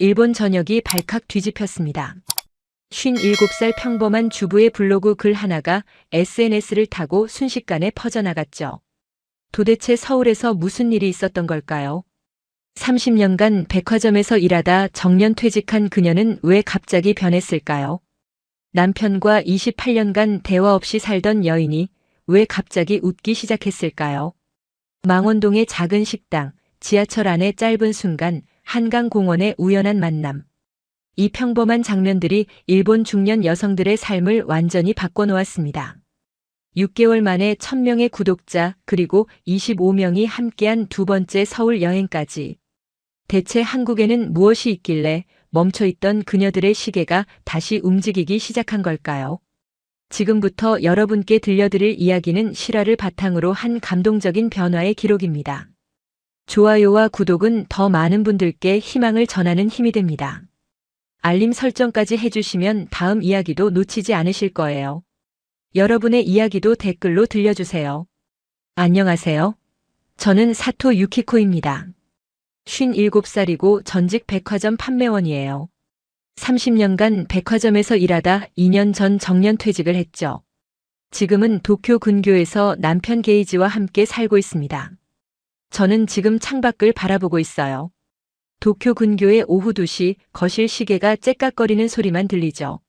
일본 전역이 발칵 뒤집혔습니다. 57살 평범한 주부의 블로그 글 하나가 SNS를 타고 순식간에 퍼져나갔죠. 도대체 서울에서 무슨 일이 있었던 걸까요? 30년간 백화점에서 일하다 정년퇴직한 그녀는 왜 갑자기 변했을까요? 남편과 28년간 대화 없이 살던 여인이 왜 갑자기 웃기 시작했을까요? 망원동의 작은 식당, 지하철 안의 짧은 순간, 한강공원의 우연한 만남. 이 평범한 장면들이 일본 중년 여성들의 삶을 완전히 바꿔놓았습니다. 6개월 만에 1000명의 구독자 그리고 25명이 함께한 두 번째 서울 여행까지. 대체 한국에는 무엇이 있길래 멈춰있던 그녀들의 시계가 다시 움직이기 시작한 걸까요? 지금부터 여러분께 들려드릴 이야기는 실화를 바탕으로 한 감동적인 변화의 기록입니다. 좋아요와 구독은 더 많은 분들께 희망을 전하는 힘이 됩니다. 알림 설정까지 해주시면 다음 이야기도 놓치지 않으실 거예요. 여러분의 이야기도 댓글로 들려주세요. 안녕하세요. 저는 사토 유키코입니다. 57살이고 전직 백화점 판매원이에요. 30년간 백화점에서 일하다 2년 전 정년퇴직을 했죠. 지금은 도쿄 근교에서 남편 게이지와 함께 살고 있습니다. 저는 지금 창밖을 바라보고 있어요. 도쿄 근교의 오후 2시 거실 시계가 째깍거리는 소리만 들리죠.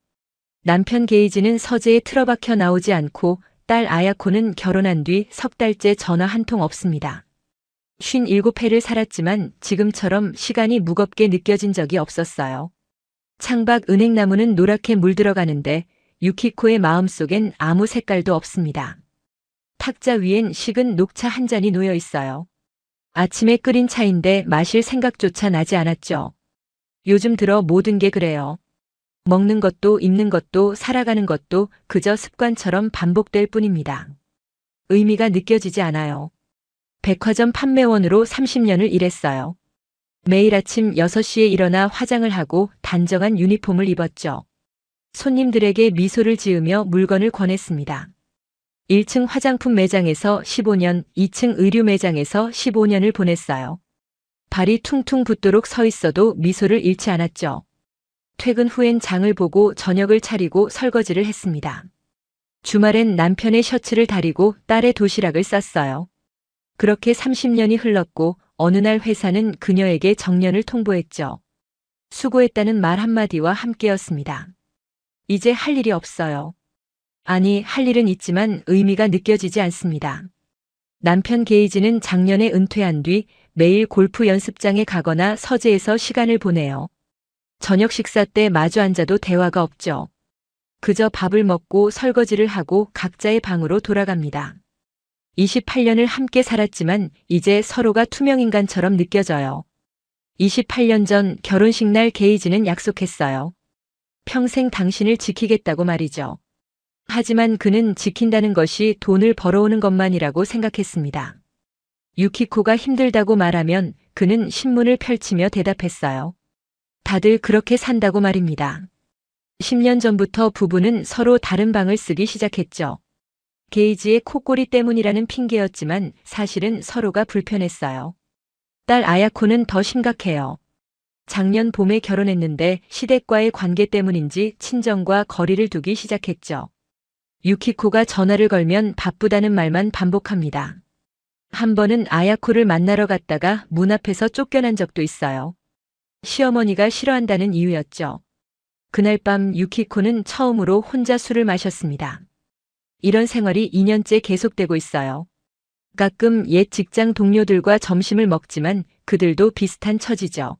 남편 게이지는 서재에 틀어박혀 나오지 않고 딸 아야코는 결혼한 뒤 석 달째 전화 한 통 없습니다. 57회를 살았지만 지금처럼 시간이 무겁게 느껴진 적이 없었어요. 창밖 은행나무는 노랗게 물들어가는데 유키코의 마음속엔 아무 색깔도 없습니다. 탁자 위엔 식은 녹차 한 잔이 놓여 있어요. 아침에 끓인 차인데 마실 생각조차 나지 않았죠. 요즘 들어 모든 게 그래요. 먹는 것도 입는 것도 살아가는 것도 그저 습관처럼 반복될 뿐입니다. 의미가 느껴지지 않아요. 백화점 판매원으로 30년을 일했어요. 매일 아침 6시에 일어나 화장을 하고 단정한 유니폼을 입었죠. 손님들에게 미소를 지으며 물건을 권했습니다. 1층 화장품 매장에서 15년, 2층 의류 매장에서 15년을 보냈어요. 발이 퉁퉁 붓도록 서 있어도 미소를 잃지 않았죠. 퇴근 후엔 장을 보고 저녁을 차리고 설거지를 했습니다. 주말엔 남편의 셔츠를 다리고 딸의 도시락을 쌌어요. 그렇게 30년이 흘렀고 어느 날 회사는 그녀에게 정년을 통보했죠. 수고했다는 말 한마디와 함께였습니다. 이제 할 일이 없어요. 아니, 할 일은 있지만 의미가 느껴지지 않습니다. 남편 게이지는 작년에 은퇴한 뒤 매일 골프 연습장에 가거나 서재에서 시간을 보내요. 저녁 식사 때 마주 앉아도 대화가 없죠. 그저 밥을 먹고 설거지를 하고 각자의 방으로 돌아갑니다. 28년을 함께 살았지만 이제 서로가 투명인간처럼 느껴져요. 28년 전 결혼식 날 게이지는 약속했어요. 평생 당신을 지키겠다고 말이죠. 하지만 그는 지킨다는 것이 돈을 벌어오는 것만이라고 생각했습니다. 유키코가 힘들다고 말하면 그는 신문을 펼치며 대답했어요. 다들 그렇게 산다고 말입니다. 10년 전부터 부부는 서로 다른 방을 쓰기 시작했죠. 게이지의 코골이 때문이라는 핑계였지만 사실은 서로가 불편했어요. 딸 아야코는 더 심각해요. 작년 봄에 결혼했는데 시댁과의 관계 때문인지 친정과 거리를 두기 시작했죠. 유키코가 전화를 걸면 바쁘다는 말만 반복합니다. 한 번은 아야코를 만나러 갔다가 문 앞에서 쫓겨난 적도 있어요. 시어머니가 싫어한다는 이유였죠. 그날 밤 유키코는 처음으로 혼자 술을 마셨습니다. 이런 생활이 2년째 계속되고 있어요. 가끔 옛 직장 동료들과 점심을 먹지만 그들도 비슷한 처지죠.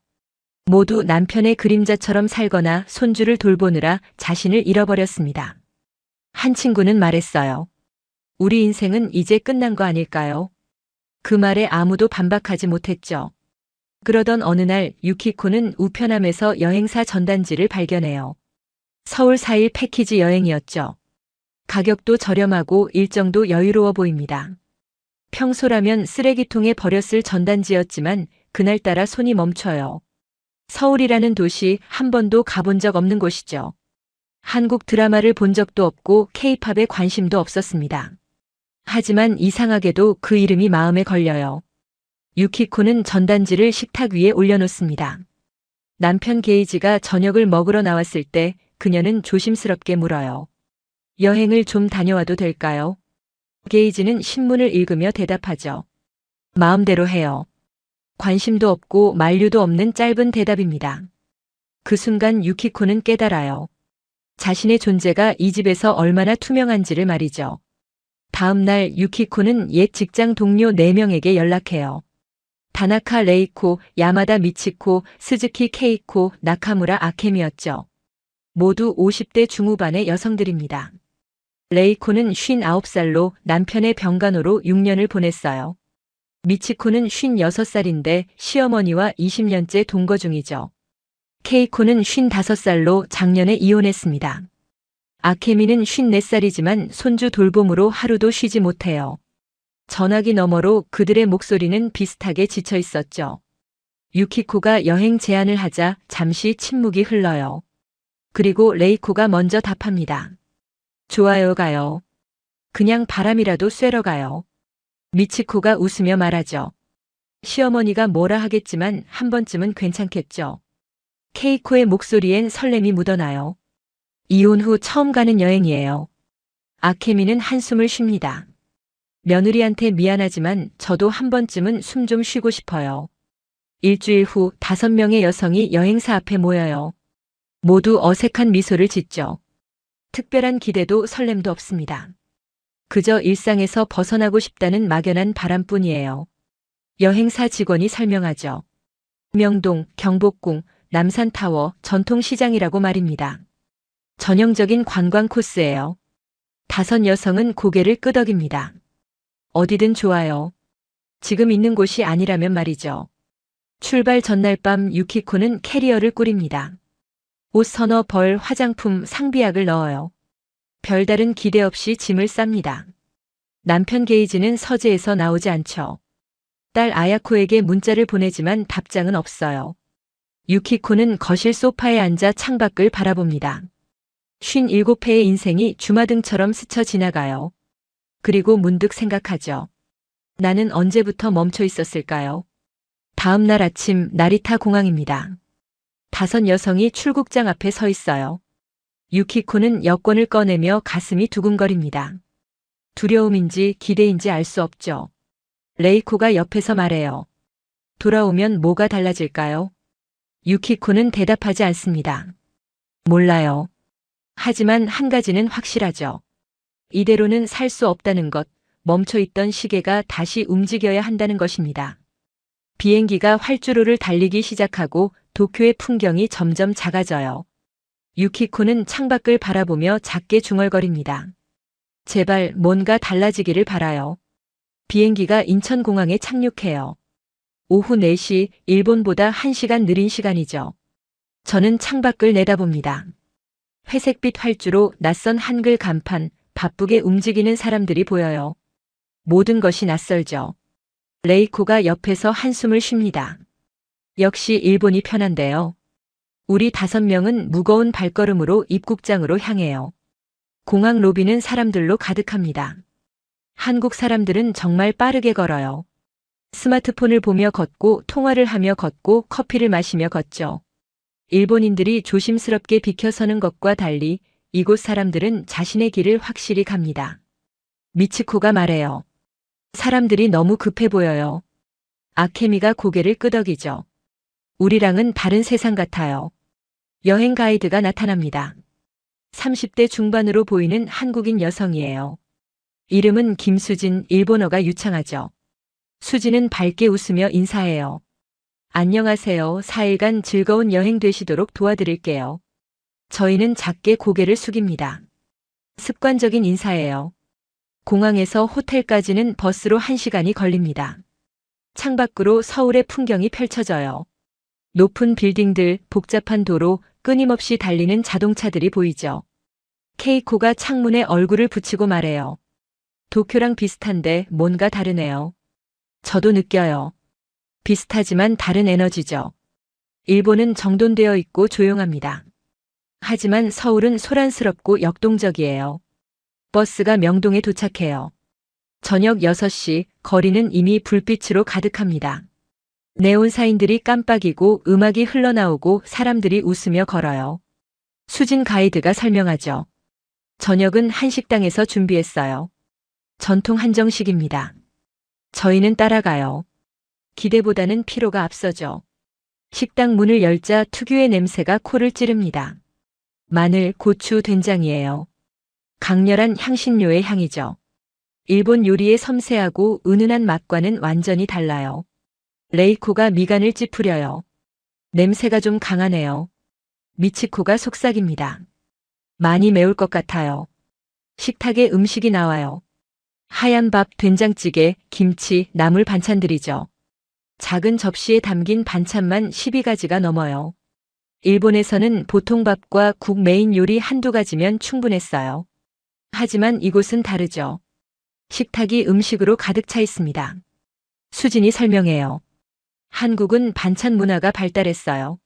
모두 남편의 그림자처럼 살거나 손주를 돌보느라 자신을 잃어버렸습니다. 한 친구는 말했어요. 우리 인생은 이제 끝난 거 아닐까요? 그 말에 아무도 반박하지 못했죠. 그러던 어느 날 유키코는 우편함에서 여행사 전단지를 발견해요. 서울 4일 패키지 여행이었죠. 가격도 저렴하고 일정도 여유로워 보입니다. 평소라면 쓰레기통에 버렸을 전단지였지만 그날따라 손이 멈춰요. 서울이라는 도시 한 번도 가본 적 없는 곳이죠. 한국 드라마를 본 적도 없고 K-팝에 관심도 없었습니다. 하지만 이상하게도 그 이름이 마음에 걸려요. 유키코는 전단지를 식탁 위에 올려놓습니다. 남편 게이지가 저녁을 먹으러 나왔을 때 그녀는 조심스럽게 물어요. 여행을 좀 다녀와도 될까요? 게이지는 신문을 읽으며 대답하죠. 마음대로 해요. 관심도 없고 만류도 없는 짧은 대답입니다. 그 순간 유키코는 깨달아요. 자신의 존재가 이 집에서 얼마나 투명한지를 말이죠. 다음 날 유키코는 옛 직장 동료 4명에게 연락해요. 다나카 레이코, 야마다 미치코, 스즈키 케이코, 나카무라 아케미였죠. 모두 50대 중후반의 여성들입니다. 레이코는 59살로 남편의 병간호로 6년을 보냈어요. 미치코는 56살인데 시어머니와 20년째 동거 중이죠. 케이코는 55살로 작년에 이혼했습니다. 아케미는 54살이지만 손주 돌봄으로 하루도 쉬지 못해요. 전화기 너머로 그들의 목소리는 비슷하게 지쳐 있었죠. 유키코가 여행 제안을 하자 잠시 침묵이 흘러요. 그리고 레이코가 먼저 답합니다. 좋아요, 가요. 그냥 바람이라도 쐬러 가요. 미치코가 웃으며 말하죠. 시어머니가 뭐라 하겠지만 한 번쯤은 괜찮겠죠. 케이코의 목소리엔 설렘이 묻어나요. 이혼 후 처음 가는 여행이에요. 아케미는 한숨을 쉽니다. 며느리한테 미안하지만 저도 한 번쯤은 숨 좀 쉬고 싶어요. 일주일 후 5명의 여성이 여행사 앞에 모여요. 모두 어색한 미소를 짓죠. 특별한 기대도 설렘도 없습니다. 그저 일상에서 벗어나고 싶다는 막연한 바람뿐이에요. 여행사 직원이 설명하죠. 명동, 경복궁, 남산타워, 전통시장이라고 말입니다. 전형적인 관광 코스예요. 5 여성은 고개를 끄덕입니다. 어디든 좋아요. 지금 있는 곳이 아니라면 말이죠. 출발 전날 밤 유키코는 캐리어를 꾸립니다. 옷 서너 벌, 화장품, 상비약을 넣어요. 별다른 기대 없이 짐을 쌉니다. 남편 게이지는 서재에서 나오지 않죠. 딸 아야코에게 문자를 보내지만 답장은 없어요. 유키코는 거실 소파에 앉아 창밖을 바라봅니다. 57회의 인생이 주마등처럼 스쳐 지나가요. 그리고 문득 생각하죠. 나는 언제부터 멈춰 있었을까요? 다음 날 아침 나리타 공항입니다. 5 여성이 출국장 앞에 서 있어요. 유키코는 여권을 꺼내며 가슴이 두근거립니다. 두려움인지 기대인지 알 수 없죠. 레이코가 옆에서 말해요. 돌아오면 뭐가 달라질까요? 유키코는 대답하지 않습니다. 몰라요. 하지만 한 가지는 확실하죠. 이대로는 살 수 없다는 것, 멈춰있던 시계가 다시 움직여야 한다는 것입니다. 비행기가 활주로를 달리기 시작하고 도쿄의 풍경이 점점 작아져요. 유키코는 창밖을 바라보며 작게 중얼거립니다. 제발 뭔가 달라지기를 바라요. 비행기가 인천공항에 착륙해요. 오후 4시, 일본보다 1시간 느린 시간이죠. 저는 창밖을 내다봅니다. 회색빛 활주로, 낯선 한글 간판, 바쁘게 움직이는 사람들이 보여요. 모든 것이 낯설죠. 레이코가 옆에서 한숨을 쉽니다. 역시 일본이 편한데요. 우리 5명은 무거운 발걸음으로 입국장으로 향해요. 공항 로비는 사람들로 가득합니다. 한국 사람들은 정말 빠르게 걸어요. 스마트폰을 보며 걷고 통화를 하며 걷고 커피를 마시며 걷죠. 일본인들이 조심스럽게 비켜서는 것과 달리 이곳 사람들은 자신의 길을 확실히 갑니다. 미치코가 말해요. 사람들이 너무 급해 보여요. 아케미가 고개를 끄덕이죠. 우리랑은 다른 세상 같아요. 여행 가이드가 나타납니다. 30대 중반으로 보이는 한국인 여성이에요. 이름은 김수진, 일본어가 유창하죠. 수진은 밝게 웃으며 인사해요. 안녕하세요. 4일간 즐거운 여행 되시도록 도와드릴게요. 저희는 작게 고개를 숙입니다. 습관적인 인사예요. 공항에서 호텔까지는 버스로 1시간이 걸립니다. 창밖으로 서울의 풍경이 펼쳐져요. 높은 빌딩들, 복잡한 도로, 끊임없이 달리는 자동차들이 보이죠. 케이코가 창문에 얼굴을 붙이고 말해요. 도쿄랑 비슷한데 뭔가 다르네요. 저도 느껴요. 비슷하지만 다른 에너지죠. 일본은 정돈되어 있고 조용합니다. 하지만 서울은 소란스럽고 역동적이에요. 버스가 명동에 도착해요. 저녁 6시, 거리는 이미 불빛으로 가득합니다. 네온사인들이 깜빡이고 음악이 흘러나오고 사람들이 웃으며 걸어요. 수진 가이드가 설명하죠. 저녁은 한식당에서 준비했어요. 전통 한정식입니다. 저희는 따라가요. 기대보다는 피로가 앞서죠. 식당 문을 열자 특유의 냄새가 코를 찌릅니다. 마늘, 고추, 된장이에요. 강렬한 향신료의 향이죠. 일본 요리의 섬세하고 은은한 맛과는 완전히 달라요. 레이코가 미간을 찌푸려요. 냄새가 좀 강하네요. 미치코가 속삭입니다. 많이 매울 것 같아요. 식탁에 음식이 나와요. 하얀 밥, 된장찌개, 김치, 나물 반찬들이죠. 작은 접시에 담긴 반찬만 12가지가 넘어요. 일본에서는 보통밥과 국 메인 요리 한두 가지면 충분했어요. 하지만 이곳은 다르죠. 식탁이 음식으로 가득 차 있습니다. 수진이 설명해요. 한국은 반찬 문화가 발달했어요.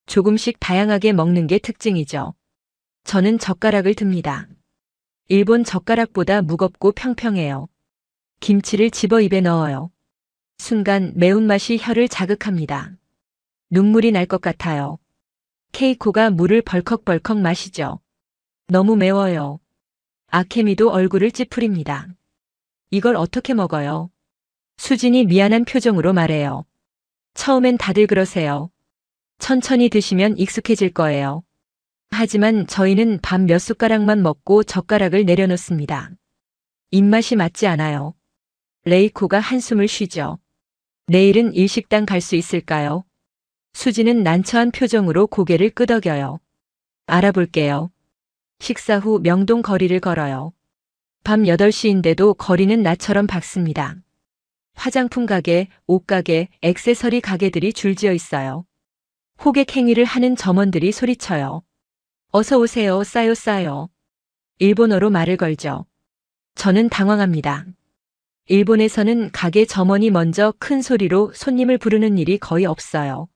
조금씩 다양하게 먹는 게 특징이죠. 저는 젓가락을 듭니다. 일본 젓가락보다 무겁고 평평해요. 김치를 집어 입에 넣어요. 순간 매운맛이 혀를 자극합니다. 눈물이 날 것 같아요. 케이코가 물을 벌컥벌컥 마시죠. 너무 매워요. 아케미도 얼굴을 찌푸립니다. 이걸 어떻게 먹어요? 수진이 미안한 표정으로 말해요. 처음엔 다들 그러세요. 천천히 드시면 익숙해질 거예요. 하지만 저희는 밥 몇 숟가락만 먹고 젓가락을 내려놓습니다. 입맛이 맞지 않아요. 레이코가 한숨을 쉬죠. 내일은 일식당 갈 수 있을까요? 수지는 난처한 표정으로 고개를 끄덕여요. 알아볼게요. 식사 후 명동 거리를 걸어요. 밤 8시인데도 거리는 나처럼 밝습니다. 화장품 가게, 옷가게, 액세서리 가게들이 줄지어 있어요. 호객 행위를 하는 점원들이 소리쳐요. 어서 오세요, 싸요 싸요. 일본어로 말을 걸죠. 저는 당황합니다. 일본에서는 가게 점원이 먼저 큰 소리로 손님을 부르는 일이 거의 없어요.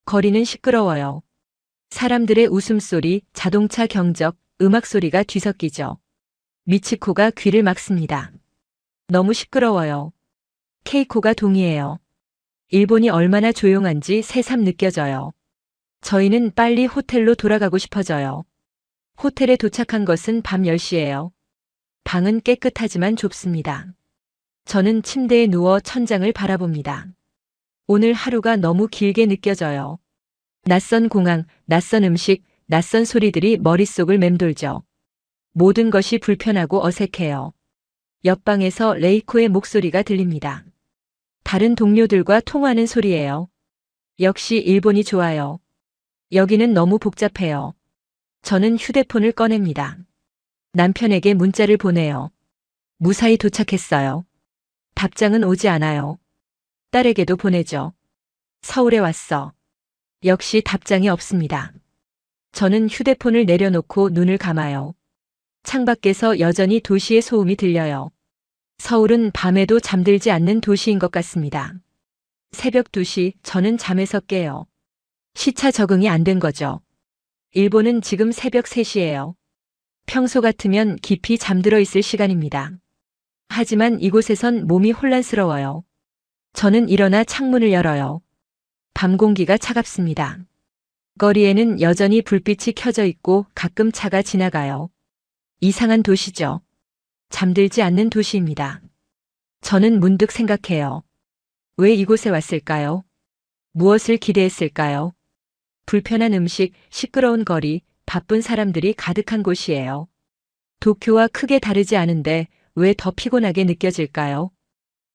거리는 시끄러워요. 사람들의 웃음소리, 자동차 경적, 음악 소리가 뒤섞이죠. 미치코가 귀를 막습니다. 너무 시끄러워요. 케이코가 동의해요. 일본이 얼마나 조용한지 새삼 느껴져요. 저희는 빨리 호텔로 돌아가고 싶어져요. 호텔에 도착한 것은 밤 10시예요. 방은 깨끗하지만 좁습니다. 저는 침대에 누워 천장을 바라봅니다. 오늘 하루가 너무 길게 느껴져요. 낯선 공항, 낯선 음식, 낯선 소리들이 머릿속을 맴돌죠. 모든 것이 불편하고 어색해요. 옆방에서 레이코의 목소리가 들립니다. 다른 동료들과 통화하는 소리예요. 역시 일본이 좋아요. 여기는 너무 복잡해요. 저는 휴대폰을 꺼냅니다. 남편에게 문자를 보내요. 무사히 도착했어요. 답장은 오지 않아요. 딸에게도 보내죠. 서울에 왔어. 역시 답장이 없습니다. 저는 휴대폰을 내려놓고 눈을 감아요. 창밖에서 여전히 도시의 소음이 들려요. 서울은 밤에도 잠들지 않는 도시인 것 같습니다. 새벽 2시, 저는 잠에서 깨요. 시차 적응이 안 된 거죠. 일본은 지금 새벽 3시예요. 평소 같으면 깊이 잠들어 있을 시간입니다. 하지만 이곳에선 몸이 혼란스러워요. 저는 일어나 창문을 열어요. 밤 공기가 차갑습니다. 거리에는 여전히 불빛이 켜져 있고 가끔 차가 지나가요. 이상한 도시죠. 잠들지 않는 도시입니다. 저는 문득 생각해요. 왜 이곳에 왔을까요? 무엇을 기대했을까요? 불편한 음식, 시끄러운 거리, 바쁜 사람들이 가득한 곳이에요. 도쿄와 크게 다르지 않은데 왜 더 피곤하게 느껴질까요?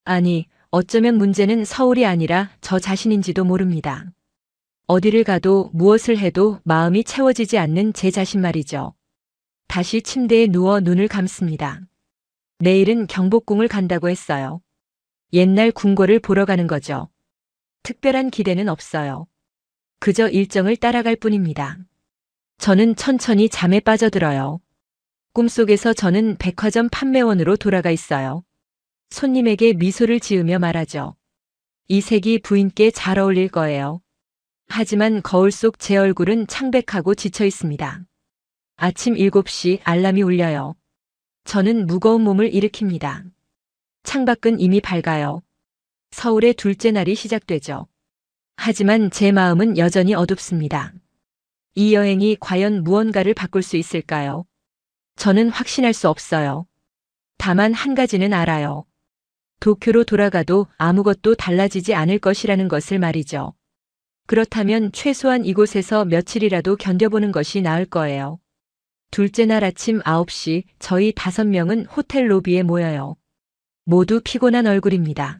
아니, 어쩌면 문제는 서울이 아니라 저 자신인지도 모릅니다. 어디를 가도 무엇을 해도 마음이 채워지지 않는 제 자신 말이죠. 다시 침대에 누워 눈을 감습니다. 내일은 경복궁을 간다고 했어요. 옛날 궁궐을 보러 가는 거죠. 특별한 기대는 없어요. 그저 일정을 따라갈 뿐입니다. 저는 천천히 잠에 빠져들어요. 꿈속에서 저는 백화점 판매원으로 돌아가 있어요. 손님에게 미소를 지으며 말하죠. 이 색이 부인께 잘 어울릴 거예요. 하지만 거울 속 제 얼굴은 창백하고 지쳐 있습니다. 아침 7시 알람이 울려요. 저는 무거운 몸을 일으킵니다. 창밖은 이미 밝아요. 서울의 둘째 날이 시작되죠. 하지만 제 마음은 여전히 어둡습니다. 이 여행이 과연 무언가를 바꿀 수 있을까요? 저는 확신할 수 없어요. 다만 한 가지는 알아요. 도쿄로 돌아가도 아무것도 달라지지 않을 것이라는 것을 말이죠. 그렇다면 최소한 이곳에서 며칠이라도 견뎌보는 것이 나을 거예요. 둘째 날 아침 9시 저희 5명은 호텔 로비에 모여요. 모두 피곤한 얼굴입니다.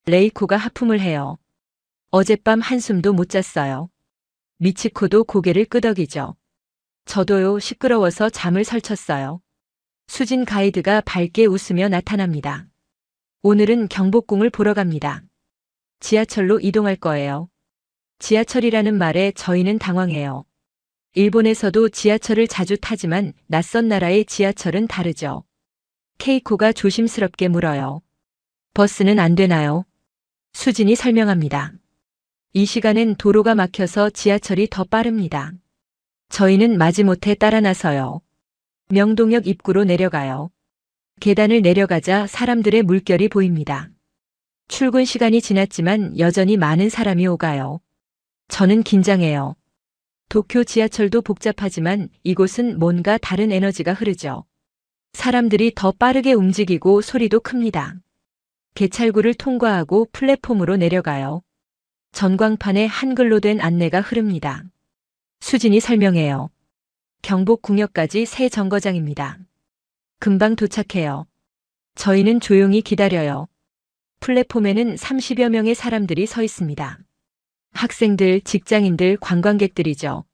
레이코가 하품을 해요. 어젯밤 한숨도 못 잤어요. 미치코도 고개를 끄덕이죠. 저도요, 시끄러워서 잠을 설쳤어요. 수진 가이드가 밝게 웃으며 나타납니다. 오늘은 경복궁을 보러 갑니다. 지하철로 이동할 거예요. 지하철이라는 말에 저희는 당황해요. 일본에서도 지하철을 자주 타지만 낯선 나라의 지하철은 다르죠. 케이코가 조심스럽게 물어요. 버스는 안 되나요? 수진이 설명합니다. 이 시간엔 도로가 막혀서 지하철이 더 빠릅니다. 저희는 마지못해 따라 나서요. 명동역 입구로 내려가요. 계단을 내려가자 사람들의 물결이 보입니다. 출근 시간이 지났지만 여전히 많은 사람이 오가요. 저는 긴장해요. 도쿄 지하철도 복잡하지만 이곳은 뭔가 다른 에너지가 흐르죠. 사람들이 더 빠르게 움직이고 소리도 큽니다. 개찰구를 통과하고 플랫폼으로 내려가요. 전광판에 한글로 된 안내가 흐릅니다. 수진이 설명해요. 경복궁역까지 새 정거장입니다. 금방 도착해요. 저희는 조용히 기다려요. 플랫폼에는 30여 명의 사람들이 서 있습니다. 학생들, 직장인들, 관광객들이죠.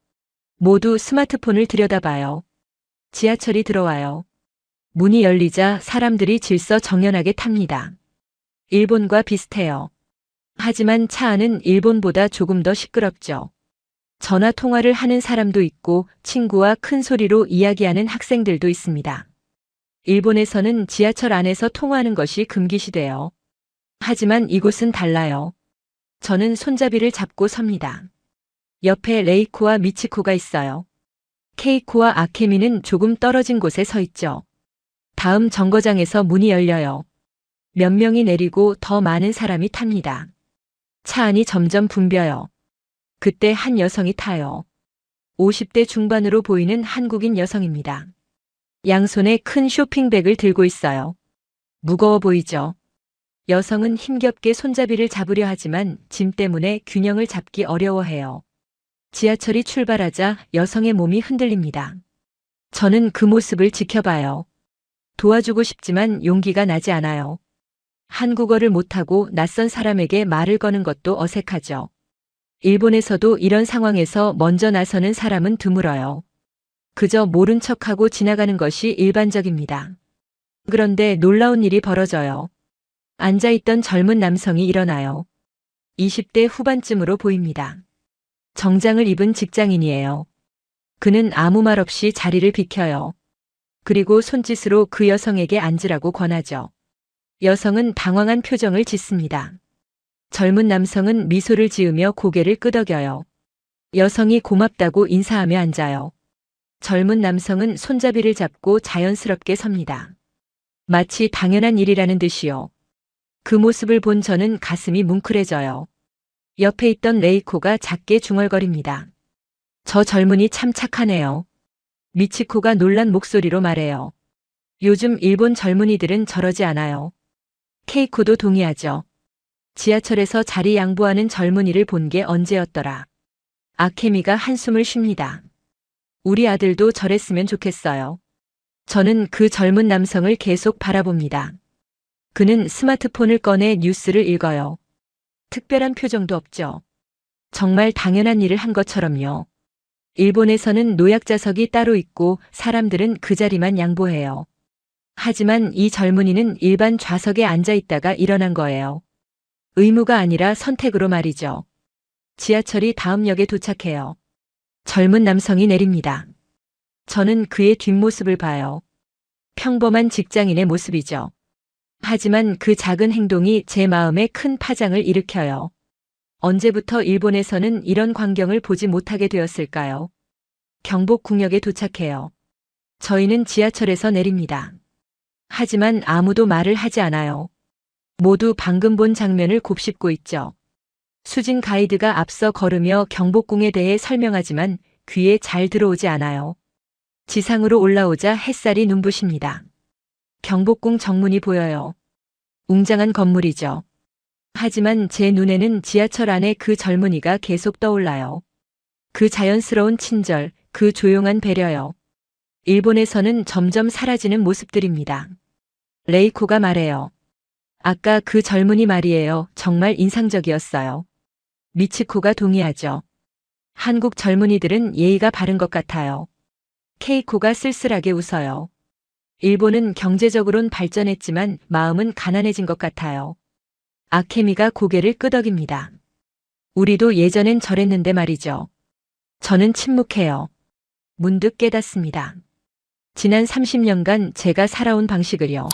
모두 스마트폰을 들여다봐요. 지하철이 들어와요. 문이 열리자 사람들이 질서정연하게 탑니다. 일본과 비슷해요. 하지만 차 안은 일본보다 조금 더 시끄럽죠. 전화 통화를 하는 사람도 있고 친구와 큰 소리로 이야기하는 학생들도 있습니다. 일본에서는 지하철 안에서 통화하는 것이 금기시돼요. 하지만 이곳은 달라요. 저는 손잡이를 잡고 섭니다. 옆에 레이코와 미치코가 있어요. 케이코와 아케미는 조금 떨어진 곳에 서 있죠. 다음 정거장에서 문이 열려요. 몇 명이 내리고 더 많은 사람이 탑니다. 차 안이 점점 붐벼요. 그때 한 여성이 타요. 50대 중반으로 보이는 한국인 여성입니다. 양손에 큰 쇼핑백을 들고 있어요. 무거워 보이죠? 여성은 힘겹게 손잡이를 잡으려 하지만 짐 때문에 균형을 잡기 어려워해요. 지하철이 출발하자 여성의 몸이 흔들립니다. 저는 그 모습을 지켜봐요. 도와주고 싶지만 용기가 나지 않아요. 한국어를 못하고 낯선 사람에게 말을 거는 것도 어색하죠. 일본에서도 이런 상황에서 먼저 나서는 사람은 드물어요. 그저 모른 척하고 지나가는 것이 일반적입니다. 그런데 놀라운 일이 벌어져요. 앉아있던 젊은 남성이 일어나요. 20대 후반쯤으로 보입니다. 정장을 입은 직장인이에요. 그는 아무 말 없이 자리를 비켜요. 그리고 손짓으로 그 여성에게 앉으라고 권하죠. 여성은 당황한 표정을 짓습니다. 젊은 남성은 미소를 지으며 고개를 끄덕여요. 여성이 고맙다고 인사하며 앉아요. 젊은 남성은 손잡이를 잡고 자연스럽게 섭니다. 마치 당연한 일이라는 듯이요. 그 모습을 본 저는 가슴이 뭉클해져요. 옆에 있던 레이코가 작게 중얼거립니다. 저 젊은이 참 착하네요. 미치코가 놀란 목소리로 말해요. 요즘 일본 젊은이들은 저러지 않아요. 케이코도 동의하죠. 지하철에서 자리 양보하는 젊은이를 본 게 언제였더라. 아케미가 한숨을 쉽니다. 우리 아들도 저랬으면 좋겠어요. 저는 그 젊은 남성을 계속 바라봅니다. 그는 스마트폰을 꺼내 뉴스를 읽어요. 특별한 표정도 없죠. 정말 당연한 일을 한 것처럼요. 일본에서는 노약자석이 따로 있고 사람들은 그 자리만 양보해요. 하지만 이 젊은이는 일반 좌석에 앉아 있다가 일어난 거예요. 의무가 아니라 선택으로 말이죠. 지하철이 다음 역에 도착해요. 젊은 남성이 내립니다. 저는 그의 뒷모습을 봐요. 평범한 직장인의 모습이죠. 하지만 그 작은 행동이 제 마음에 큰 파장을 일으켜요. 언제부터 일본에서는 이런 광경을 보지 못하게 되었을까요? 경복궁역에 도착해요. 저희는 지하철에서 내립니다. 하지만 아무도 말을 하지 않아요. 모두 방금 본 장면을 곱씹고 있죠. 수진 가이드가 앞서 걸으며 경복궁에 대해 설명하지만 귀에 잘 들어오지 않아요. 지상으로 올라오자 햇살이 눈부십니다. 경복궁 정문이 보여요. 웅장한 건물이죠. 하지만 제 눈에는 지하철 안에 그 젊은이가 계속 떠올라요. 그 자연스러운 친절, 그 조용한 배려요. 일본에서는 점점 사라지는 모습들입니다. 레이코가 말해요. 아까 그 젊은이 말이에요. 정말 인상적이었어요. 미치코가 동의하죠. 한국 젊은이들은 예의가 바른 것 같아요. 케이코가 쓸쓸하게 웃어요. 일본은 경제적으론 발전했지만 마음은 가난해진 것 같아요. 아케미가 고개를 끄덕입니다. 우리도 예전엔 저랬는데 말이죠. 저는 침묵해요. 문득 깨닫습니다. 지난 30년간 제가 살아온 방식을요.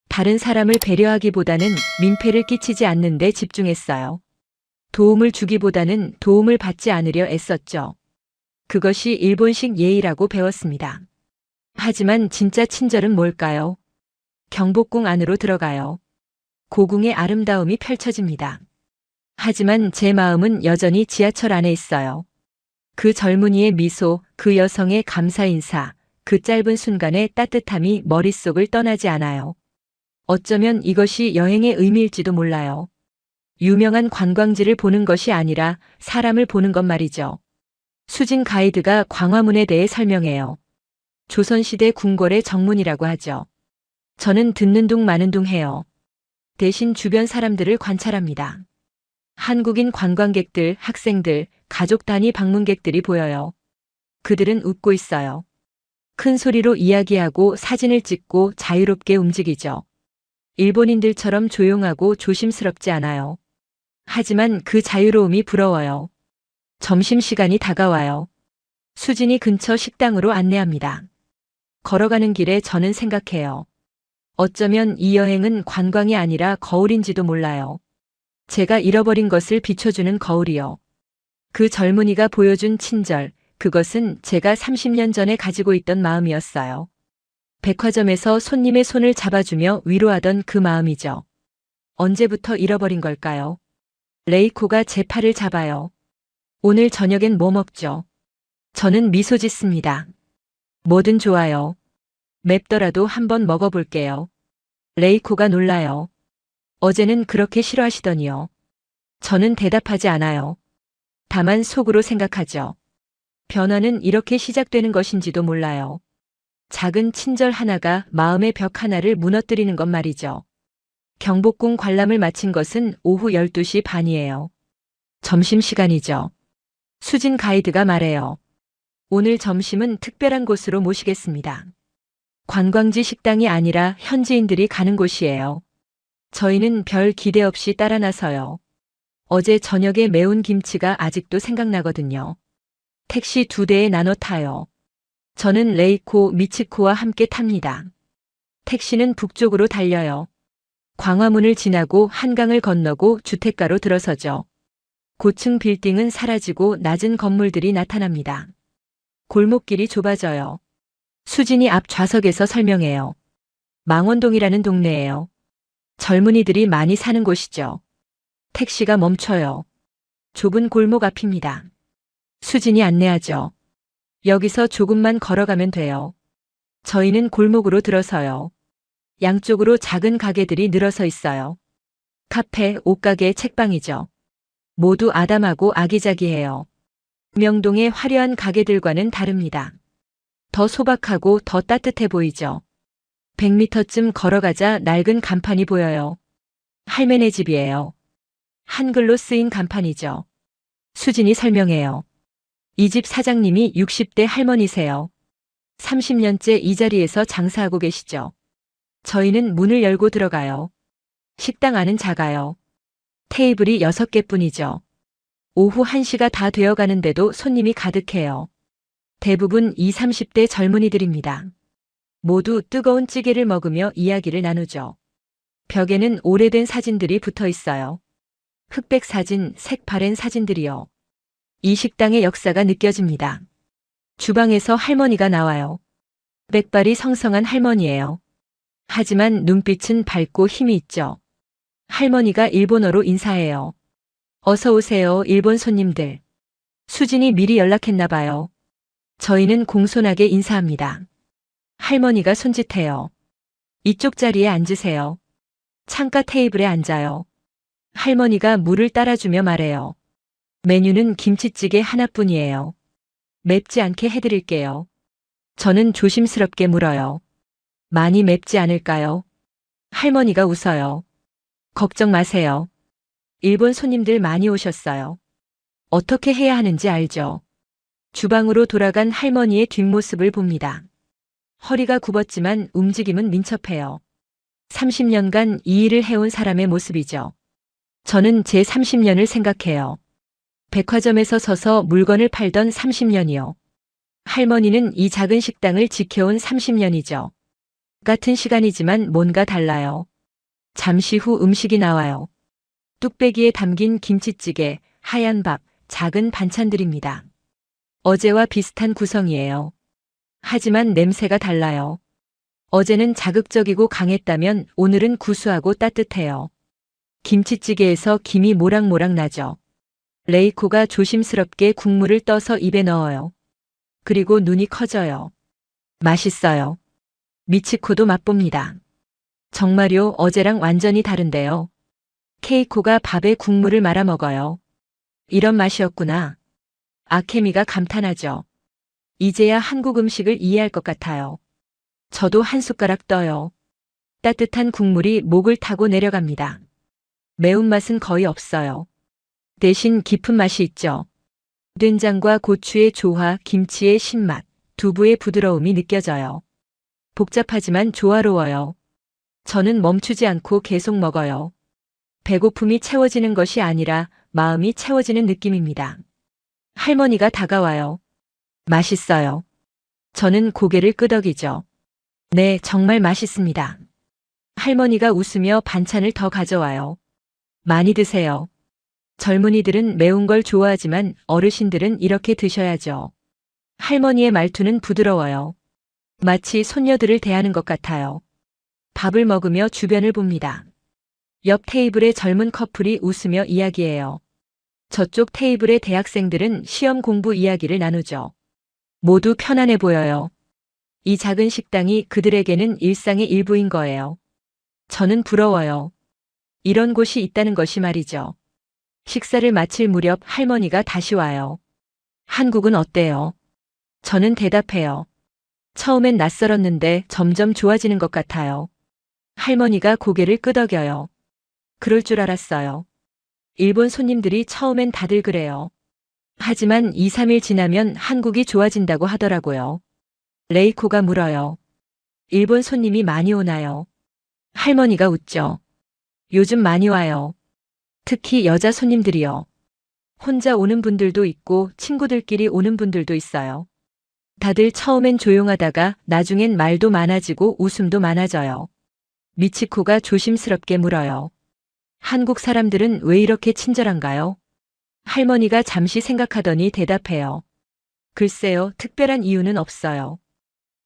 다른 사람을 배려하기보다는 민폐를 끼치지 않는 데 집중했어요. 도움을 주기보다는 도움을 받지 않으려 애썼죠. 그것이 일본식 예의라고 배웠습니다. 하지만 진짜 친절은 뭘까요? 경복궁 안으로 들어가요. 고궁의 아름다움이 펼쳐집니다. 하지만 제 마음은 여전히 지하철 안에 있어요. 그 젊은이의 미소, 그 여성의 감사 인사, 그 짧은 순간의 따뜻함이 머릿속을 떠나지 않아요. 어쩌면 이것이 여행의 의미일지도 몰라요. 유명한 관광지를 보는 것이 아니라 사람을 보는 것 말이죠. 수진 가이드가 광화문에 대해 설명해요. 조선시대 궁궐의 정문이라고 하죠. 저는 듣는 둥 마는 둥 해요. 대신 주변 사람들을 관찰합니다. 한국인 관광객들, 학생들, 가족 단위 방문객들이 보여요. 그들은 웃고 있어요. 큰 소리로 이야기하고 사진을 찍고 자유롭게 움직이죠. 일본인들처럼 조용하고 조심스럽지 않아요. 하지만 그 자유로움이 부러워요. 점심시간이 다가와요. 수진이 근처 식당으로 안내합니다. 걸어가는 길에 저는 생각해요. 어쩌면 이 여행은 관광이 아니라 거울인지도 몰라요. 제가 잃어버린 것을 비춰주는 거울이요. 그 젊은이가 보여준 친절, 그것은 제가 30년 전에 가지고 있던 마음이었어요. 백화점에서 손님의 손을 잡아주며 위로하던 그 마음이죠. 언제부터 잃어버린 걸까요? 레이코가 제 팔을 잡아요. 오늘 저녁엔 뭐 먹죠? 저는 미소 짓습니다. 뭐든 좋아요. 맵더라도 한번 먹어볼게요. 레이코가 놀라요. 어제는 그렇게 싫어하시더니요. 저는 대답하지 않아요. 다만 속으로 생각하죠. 변화는 이렇게 시작되는 것인지도 몰라요. 작은 친절 하나가 마음의 벽 하나를 무너뜨리는 것 말이죠. 경복궁 관람을 마친 것은 오후 12시 반이에요. 점심시간이죠. 수진 가이드가 말해요. 오늘 점심은 특별한 곳으로 모시겠습니다. 관광지 식당이 아니라 현지인들이 가는 곳이에요. 저희는 별 기대 없이 따라 나서요. 어제 저녁에 매운 김치가 아직도 생각나거든요. 택시 2대에 나눠 타요. 저는 레이코, 미치코와 함께 탑니다. 택시는 북쪽으로 달려요. 광화문을 지나고 한강을 건너고 주택가로 들어서죠. 고층 빌딩은 사라지고 낮은 건물들이 나타납니다. 골목길이 좁아져요. 수진이 앞 좌석에서 설명해요. 망원동이라는 동네예요. 젊은이들이 많이 사는 곳이죠. 택시가 멈춰요. 좁은 골목 앞입니다. 수진이 안내하죠. 여기서 조금만 걸어가면 돼요. 저희는 골목으로 들어서요. 양쪽으로 작은 가게들이 늘어서 있어요. 카페, 옷가게, 책방이죠. 모두 아담하고 아기자기해요. 명동의 화려한 가게들과는 다릅니다. 더 소박하고 더 따뜻해 보이죠. 100m쯤 걸어가자 낡은 간판이 보여요. 할매네 집이에요. 한글로 쓰인 간판이죠. 수진이 설명해요. 이 집 사장님이 60대 할머니세요. 30년째 이 자리에서 장사하고 계시죠. 저희는 문을 열고 들어가요. 식당 안은 작아요. 테이블이 6개뿐이죠. 오후 1시가 다 되어 가는데도 손님이 가득해요. 대부분 20, 30대 젊은이들입니다. 모두 뜨거운 찌개를 먹으며 이야기를 나누죠. 벽에는 오래된 사진들이 붙어 있어요. 흑백 사진, 색바랜 사진들이요. 이 식당의 역사가 느껴집니다. 주방에서 할머니가 나와요. 백발이 성성한 할머니예요. 하지만 눈빛은 밝고 힘이 있죠. 할머니가 일본어로 인사해요. 어서 오세요, 일본 손님들. 수진이 미리 연락했나 봐요. 저희는 공손하게 인사합니다. 할머니가 손짓해요. 이쪽 자리에 앉으세요. 창가 테이블에 앉아요. 할머니가 물을 따라주며 말해요. 메뉴는 김치찌개 하나뿐이에요. 맵지 않게 해드릴게요. 저는 조심스럽게 물어요. 많이 맵지 않을까요? 할머니가 웃어요. 걱정 마세요. 일본 손님들 많이 오셨어요. 어떻게 해야 하는지 알죠? 주방으로 돌아간 할머니의 뒷모습을 봅니다. 허리가 굽었지만 움직임은 민첩해요. 30년간 이 일을 해온 사람의 모습이죠. 저는 제 30년을 생각해요. 백화점에서 서서 물건을 팔던 30년이요. 할머니는 이 작은 식당을 지켜온 30년이죠. 같은 시간이지만 뭔가 달라요. 잠시 후 음식이 나와요. 뚝배기에 담긴 김치찌개, 하얀 밥, 작은 반찬들입니다. 어제와 비슷한 구성이에요. 하지만 냄새가 달라요. 어제는 자극적이고 강했다면 오늘은 구수하고 따뜻해요. 김치찌개에서 김이 모락모락 나죠. 레이코가 조심스럽게 국물을 떠서 입에 넣어요. 그리고 눈이 커져요. 맛있어요. 미치코도 맛봅니다. 정말요, 어제랑 완전히 다른데요. 케이코가 밥에 국물을 말아 먹어요. 이런 맛이었구나. 아케미가 감탄하죠. 이제야 한국 음식을 이해할 것 같아요. 저도 한 숟가락 떠요. 따뜻한 국물이 목을 타고 내려갑니다. 매운맛은 거의 없어요. 대신 깊은 맛이 있죠. 된장과 고추의 조화, 김치의 신맛, 두부의 부드러움이 느껴져요. 복잡하지만 조화로워요. 저는 멈추지 않고 계속 먹어요. 배고픔이 채워지는 것이 아니라 마음이 채워지는 느낌입니다. 할머니가 다가와요. 맛있어요. 저는 고개를 끄덕이죠. 네, 정말 맛있습니다. 할머니가 웃으며 반찬을 더 가져와요. 많이 드세요. 젊은이들은 매운 걸 좋아하지만 어르신들은 이렇게 드셔야죠. 할머니의 말투는 부드러워요. 마치 손녀들을 대하는 것 같아요. 밥을 먹으며 주변을 봅니다. 옆 테이블의 젊은 커플이 웃으며 이야기해요. 저쪽 테이블의 대학생들은 시험 공부 이야기를 나누죠. 모두 편안해 보여요. 이 작은 식당이 그들에게는 일상의 일부인 거예요. 저는 부러워요. 이런 곳이 있다는 것이 말이죠. 식사를 마칠 무렵 할머니가 다시 와요. 한국은 어때요? 저는 대답해요. 처음엔 낯설었는데 점점 좋아지는 것 같아요. 할머니가 고개를 끄덕여요. 그럴 줄 알았어요. 일본 손님들이 처음엔 다들 그래요. 하지만 2, 3일 지나면 한국이 좋아진다고 하더라고요. 레이코가 물어요. 일본 손님이 많이 오나요? 할머니가 웃죠. 요즘 많이 와요. 특히 여자 손님들이요. 혼자 오는 분들도 있고 친구들끼리 오는 분들도 있어요. 다들 처음엔 조용하다가 나중엔 말도 많아지고 웃음도 많아져요. 미치코가 조심스럽게 물어요. 한국 사람들은 왜 이렇게 친절한가요? 할머니가 잠시 생각하더니 대답해요. 글쎄요, 특별한 이유는 없어요.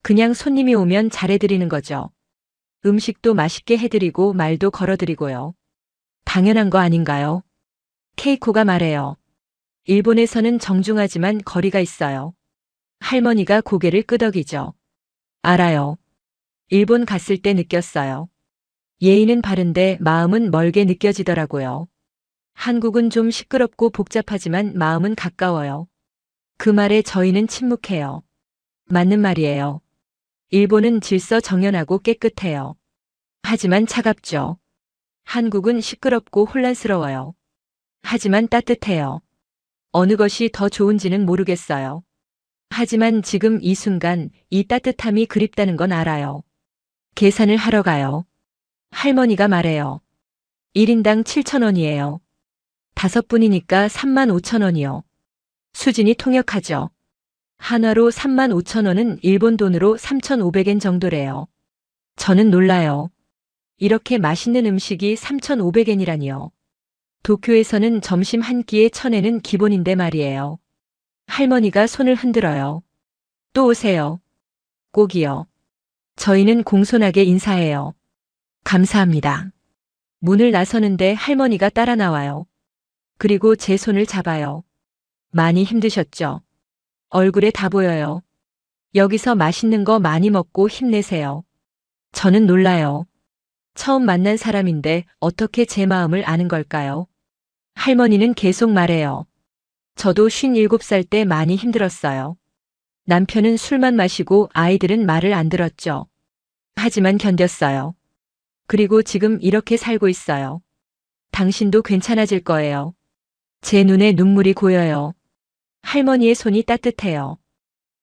그냥 손님이 오면 잘해드리는 거죠. 음식도 맛있게 해드리고 말도 걸어드리고요. 당연한 거 아닌가요? 케이코가 말해요. 일본에서는 정중하지만 거리가 있어요. 할머니가 고개를 끄덕이죠. 알아요. 일본 갔을 때 느꼈어요. 예의는 바른데 마음은 멀게 느껴지더라고요. 한국은 좀 시끄럽고 복잡하지만 마음은 가까워요. 그 말에 저희는 침묵해요. 맞는 말이에요. 일본은 질서 정연하고 깨끗해요. 하지만 차갑죠. 한국은 시끄럽고 혼란스러워요. 하지만 따뜻해요. 어느 것이 더 좋은지는 모르겠어요. 하지만 지금 이 순간 이 따뜻함이 그립다는 건 알아요. 계산을 하러 가요. 할머니가 말해요. 1인당 7,000원이에요. 5분이니까 35,000원이요. 수진이 통역하죠. 한화로 35,000원은 일본 돈으로 3,500엔 정도래요. 저는 놀라요. 이렇게 맛있는 음식이 3,500엔이라니요. 도쿄에서는 점심 한 끼에 1,000엔은 기본인데 말이에요. 할머니가 손을 흔들어요. 또 오세요. 꼭이요. 저희는 공손하게 인사해요. 감사합니다. 문을 나서는데 할머니가 따라 나와요. 그리고 제 손을 잡아요. 많이 힘드셨죠? 얼굴에 다 보여요. 여기서 맛있는 거 많이 먹고 힘내세요. 저는 놀라요. 처음 만난 사람인데 어떻게 제 마음을 아는 걸까요? 할머니는 계속 말해요. 저도 57살 때 많이 힘들었어요. 남편은 술만 마시고 아이들은 말을 안 들었죠. 하지만 견뎠어요. 그리고 지금 이렇게 살고 있어요. 당신도 괜찮아질 거예요. 제 눈에 눈물이 고여요. 할머니의 손이 따뜻해요.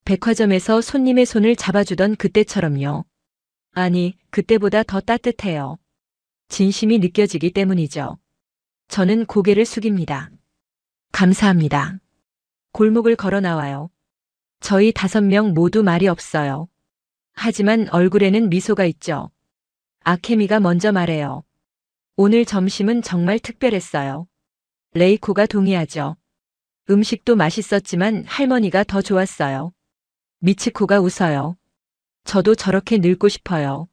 백화점에서 손님의 손을 잡아주던 그때처럼요. 아니, 그때보다 더 따뜻해요. 진심이 느껴지기 때문이죠. 저는 고개를 숙입니다. 감사합니다. 골목을 걸어 나와요. 저희 5명 모두 말이 없어요. 하지만 얼굴에는 미소가 있죠. 아케미가 먼저 말해요. 오늘 점심은 정말 특별했어요. 레이코가 동의하죠. 음식도 맛있었지만 할머니가 더 좋았어요. 미치코가 웃어요. 저도 저렇게 늙고 싶어요.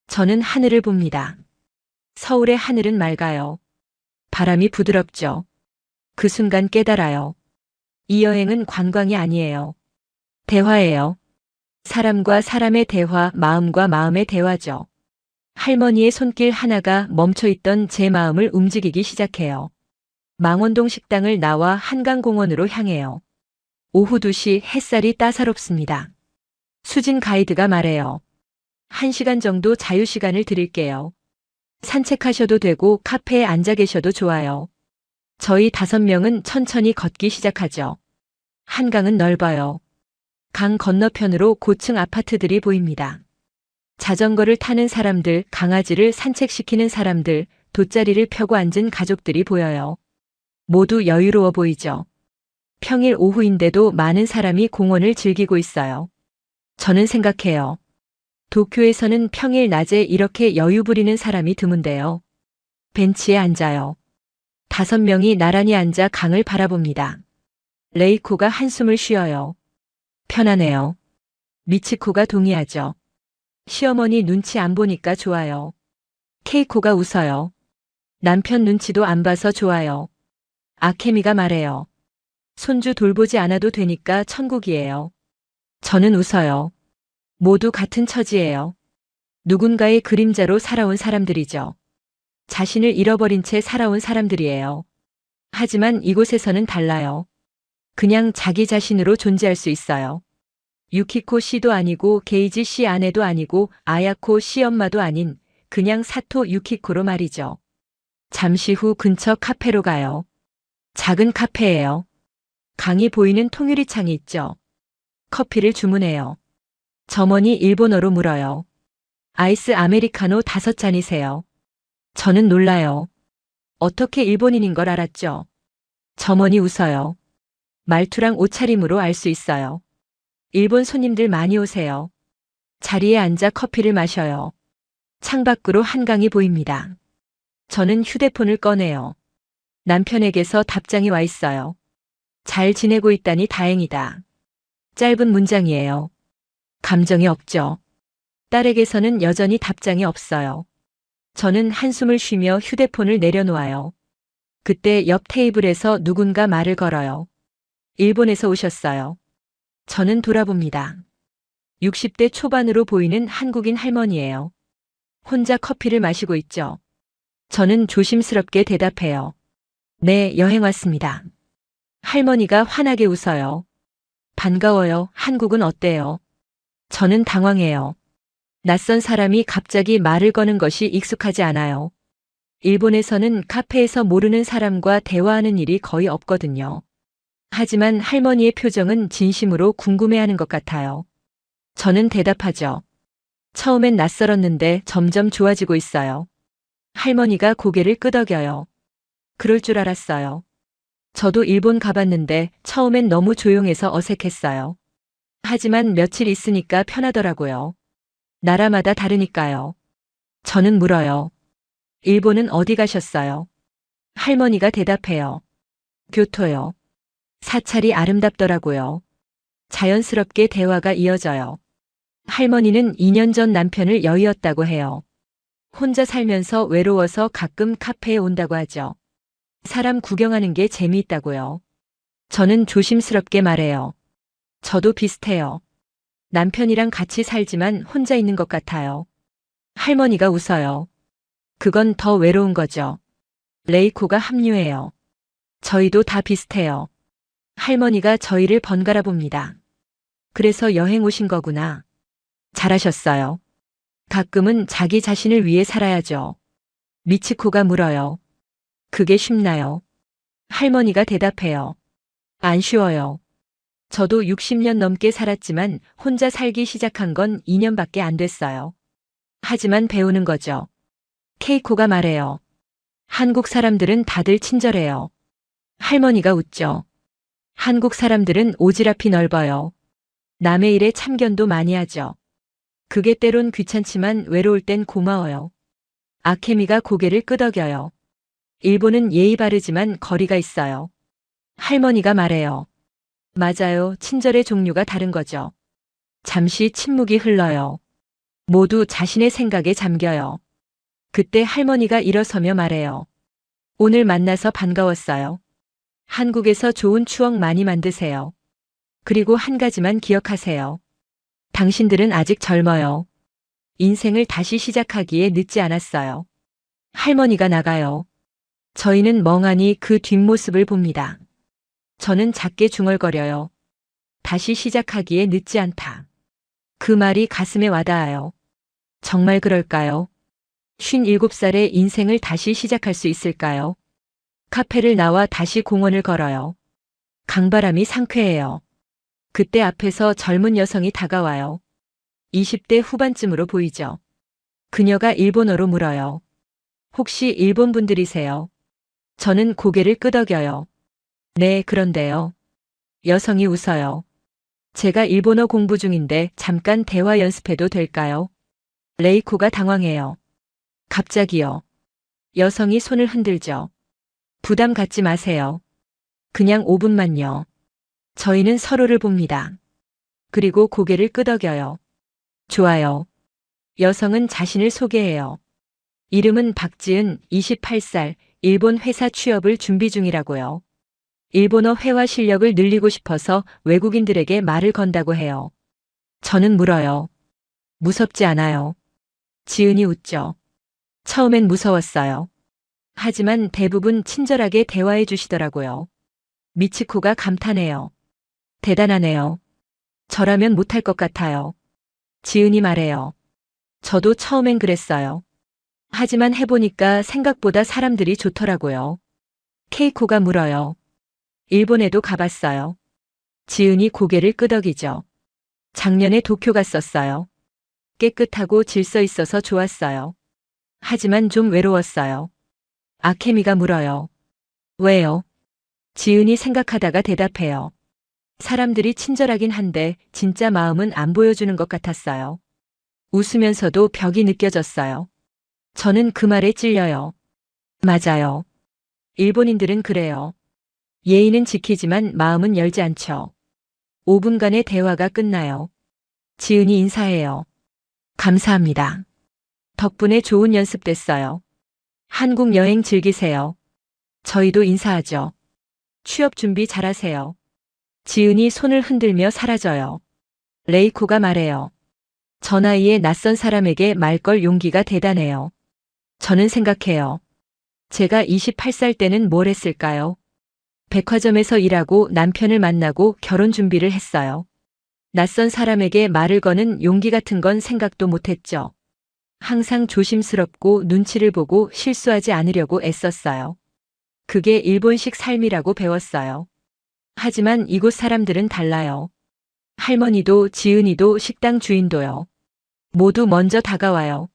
저는 하늘을 봅니다. 서울의 하늘은 맑아요. 바람이 부드럽죠. 그 순간 깨달아요. 이 여행은 관광이 아니에요. 대화예요. 사람과 사람의 대화, 마음과 마음의 대화죠. 할머니의 손길 하나가 멈춰있던 제 마음을 움직이기 시작해요. 망원동 식당을 나와 한강공원으로 향해요. 오후 2시 햇살이 따사롭습니다. 수진 가이드가 말해요. 1시간 정도 자유시간을 드릴게요. 산책하셔도 되고 카페에 앉아 계셔도 좋아요. 저희 5명은 천천히 걷기 시작하죠. 한강은 넓어요. 강 건너편으로 고층 아파트들이 보입니다. 자전거를 타는 사람들, 강아지를 산책시키는 사람들, 돗자리를 펴고 앉은 가족들이 보여요. 모두 여유로워 보이죠. 평일 오후인데도 많은 사람이 공원을 즐기고 있어요. 저는 생각해요. 도쿄에서는 평일 낮에 이렇게 여유 부리는 사람이 드문데요. 벤치에 앉아요. 5명이 나란히 앉아 강을 바라봅니다. 레이코가 한숨을 쉬어요. 편하네요. 미치코가 동의하죠. 시어머니 눈치 안 보니까 좋아요. 케이코가 웃어요. 남편 눈치도 안 봐서 좋아요. 아케미가 말해요. 손주 돌보지 않아도 되니까 천국이에요. 저는 웃어요. 모두 같은 처지예요. 누군가의 그림자로 살아온 사람들이죠. 자신을 잃어버린 채 살아온 사람들이에요. 하지만 이곳에서는 달라요. 그냥 자기 자신으로 존재할 수 있어요. 유키코 씨도 아니고 게이지 씨 아내도 아니고 아야코 씨 엄마도 아닌 그냥 사토 유키코로 말이죠. 잠시 후 근처 카페로 가요. 작은 카페예요. 강이 보이는 통유리 창이 있죠. 커피를 주문해요. 점원이 일본어로 물어요. 아이스 아메리카노 5잔이세요. 저는 놀라요. 어떻게 일본인인 걸 알았죠? 점원이 웃어요. 말투랑 옷차림으로 알 수 있어요. 일본 손님들 많이 오세요. 자리에 앉아 커피를 마셔요. 창밖으로 한강이 보입니다. 저는 휴대폰을 꺼내요. 남편에게서 답장이 와 있어요. 잘 지내고 있다니 다행이다. 짧은 문장이에요. 감정이 없죠. 딸에게서는 여전히 답장이 없어요. 저는 한숨을 쉬며 휴대폰을 내려놓아요. 그때 옆 테이블에서 누군가 말을 걸어요. 일본에서 오셨어요. 저는 돌아봅니다. 60대 초반으로 보이는 한국인 할머니예요. 혼자 커피를 마시고 있죠. 저는 조심스럽게 대답해요. 네, 여행 왔습니다. 할머니가 환하게 웃어요. 반가워요. 한국은 어때요? 저는 당황해요. 낯선 사람이 갑자기 말을 거는 것이 익숙하지 않아요. 일본에서는 카페에서 모르는 사람과 대화하는 일이 거의 없거든요. 하지만 할머니의 표정은 진심으로 궁금해하는 것 같아요. 저는 대답하죠. 처음엔 낯설었는데 점점 좋아지고 있어요. 할머니가 고개를 끄덕여요. 그럴 줄 알았어요. 저도 일본 가봤는데 처음엔 너무 조용해서 어색했어요. 하지만 며칠 있으니까 편하더라고요. 나라마다 다르니까요. 저는 물어요. 일본은 어디 가셨어요? 할머니가 대답해요. 교토요. 사찰이 아름답더라고요. 자연스럽게 대화가 이어져요. 할머니는 2년 전 남편을 여의었다고 해요. 혼자 살면서 외로워서 가끔 카페에 온다고 하죠. 사람 구경하는 게 재미있다고요. 저는 조심스럽게 말해요. 저도 비슷해요. 남편이랑 같이 살지만 혼자 있는 것 같아요. 할머니가 웃어요. 그건 더 외로운 거죠. 레이코가 합류해요. 저희도 다 비슷해요. 할머니가 저희를 번갈아 봅니다. 그래서 여행 오신 거구나. 잘하셨어요. 가끔은 자기 자신을 위해 살아야죠. 미치코가 물어요. 그게 쉽나요? 할머니가 대답해요. 안 쉬워요. 저도 60년 넘게 살았지만 혼자 살기 시작한 건 2년밖에 안 됐어요. 하지만 배우는 거죠. 케이코가 말해요. 한국 사람들은 다들 친절해요. 할머니가 웃죠. 한국 사람들은 오지랖이 넓어요. 남의 일에 참견도 많이 하죠. 그게 때론 귀찮지만 외로울 땐 고마워요. 아케미가 고개를 끄덕여요. 일본은 예의 바르지만 거리가 있어요. 할머니가 말해요. 맞아요. 친절의 종류가 다른 거죠. 잠시 침묵이 흘러요. 모두 자신의 생각에 잠겨요. 그때 할머니가 일어서며 말해요. 오늘 만나서 반가웠어요. 한국에서 좋은 추억 많이 만드세요. 그리고 한 가지만 기억하세요. 당신들은 아직 젊어요. 인생을 다시 시작하기에 늦지 않았어요. 할머니가 나가요. 저희는 멍하니 그 뒷모습을 봅니다. 저는 작게 중얼거려요. 다시 시작하기에 늦지 않다. 그 말이 가슴에 와닿아요. 정말 그럴까요? 57살의 인생을 다시 시작할 수 있을까요? 카페를 나와 다시 공원을 걸어요. 강바람이 상쾌해요. 그때 앞에서 젊은 여성이 다가와요. 20대 후반쯤으로 보이죠. 그녀가 일본어로 물어요. 혹시 일본 분들이세요? 저는 고개를 끄덕여요. 네, 그런데요. 여성이 웃어요. 제가 일본어 공부 중인데 잠깐 대화 연습해도 될까요? 레이코가 당황해요. 갑자기요. 여성이 손을 흔들죠. 부담 갖지 마세요. 그냥 5분만요. 저희는 서로를 봅니다. 그리고 고개를 끄덕여요. 좋아요. 여성은 자신을 소개해요. 이름은 박지은, 28살, 일본 회사 취업을 준비 중이라고요. 일본어 회화 실력을 늘리고 싶어서 외국인들에게 말을 건다고 해요. 저는 물어요. 무섭지 않아요? 지은이 웃죠. 처음엔 무서웠어요. 하지만 대부분 친절하게 대화해 주시더라고요. 미치코가 감탄해요. 대단하네요. 저라면 못할 것 같아요. 지은이 말해요. 저도 처음엔 그랬어요. 하지만 해보니까 생각보다 사람들이 좋더라고요. 케이코가 물어요. 일본에도 가봤어요. 지은이 고개를 끄덕이죠. 작년에 도쿄 갔었어요. 깨끗하고 질서 있어서 좋았어요. 하지만 좀 외로웠어요. 아케미가 물어요. 왜요? 지은이 생각하다가 대답해요. 사람들이 친절하긴 한데 진짜 마음은 안 보여주는 것 같았어요. 웃으면서도 벽이 느껴졌어요. 저는 그 말에 찔려요. 맞아요. 일본인들은 그래요. 예의는 지키지만 마음은 열지 않죠. 5분간의 대화가 끝나요. 지은이 인사해요. 감사합니다. 덕분에 좋은 연습 됐어요. 한국 여행 즐기세요. 저희도 인사하죠. 취업 준비 잘하세요. 지은이 손을 흔들며 사라져요. 레이코가 말해요. 저 나이에 낯선 사람에게 말 걸 용기가 대단해요. 저는 생각해요. 제가 28살 때는 뭘 했을까요? 백화점에서 일하고 남편을 만나고 결혼 준비를 했어요. 낯선 사람에게 말을 거는 용기 같은 건 생각도 못했죠. 항상 조심스럽고 눈치를 보고 실수하지 않으려고 애썼어요. 그게 일본식 삶이라고 배웠어요. 하지만 이곳 사람들은 달라요. 할머니도 지은이도 식당 주인도요. 모두 먼저 다가와요.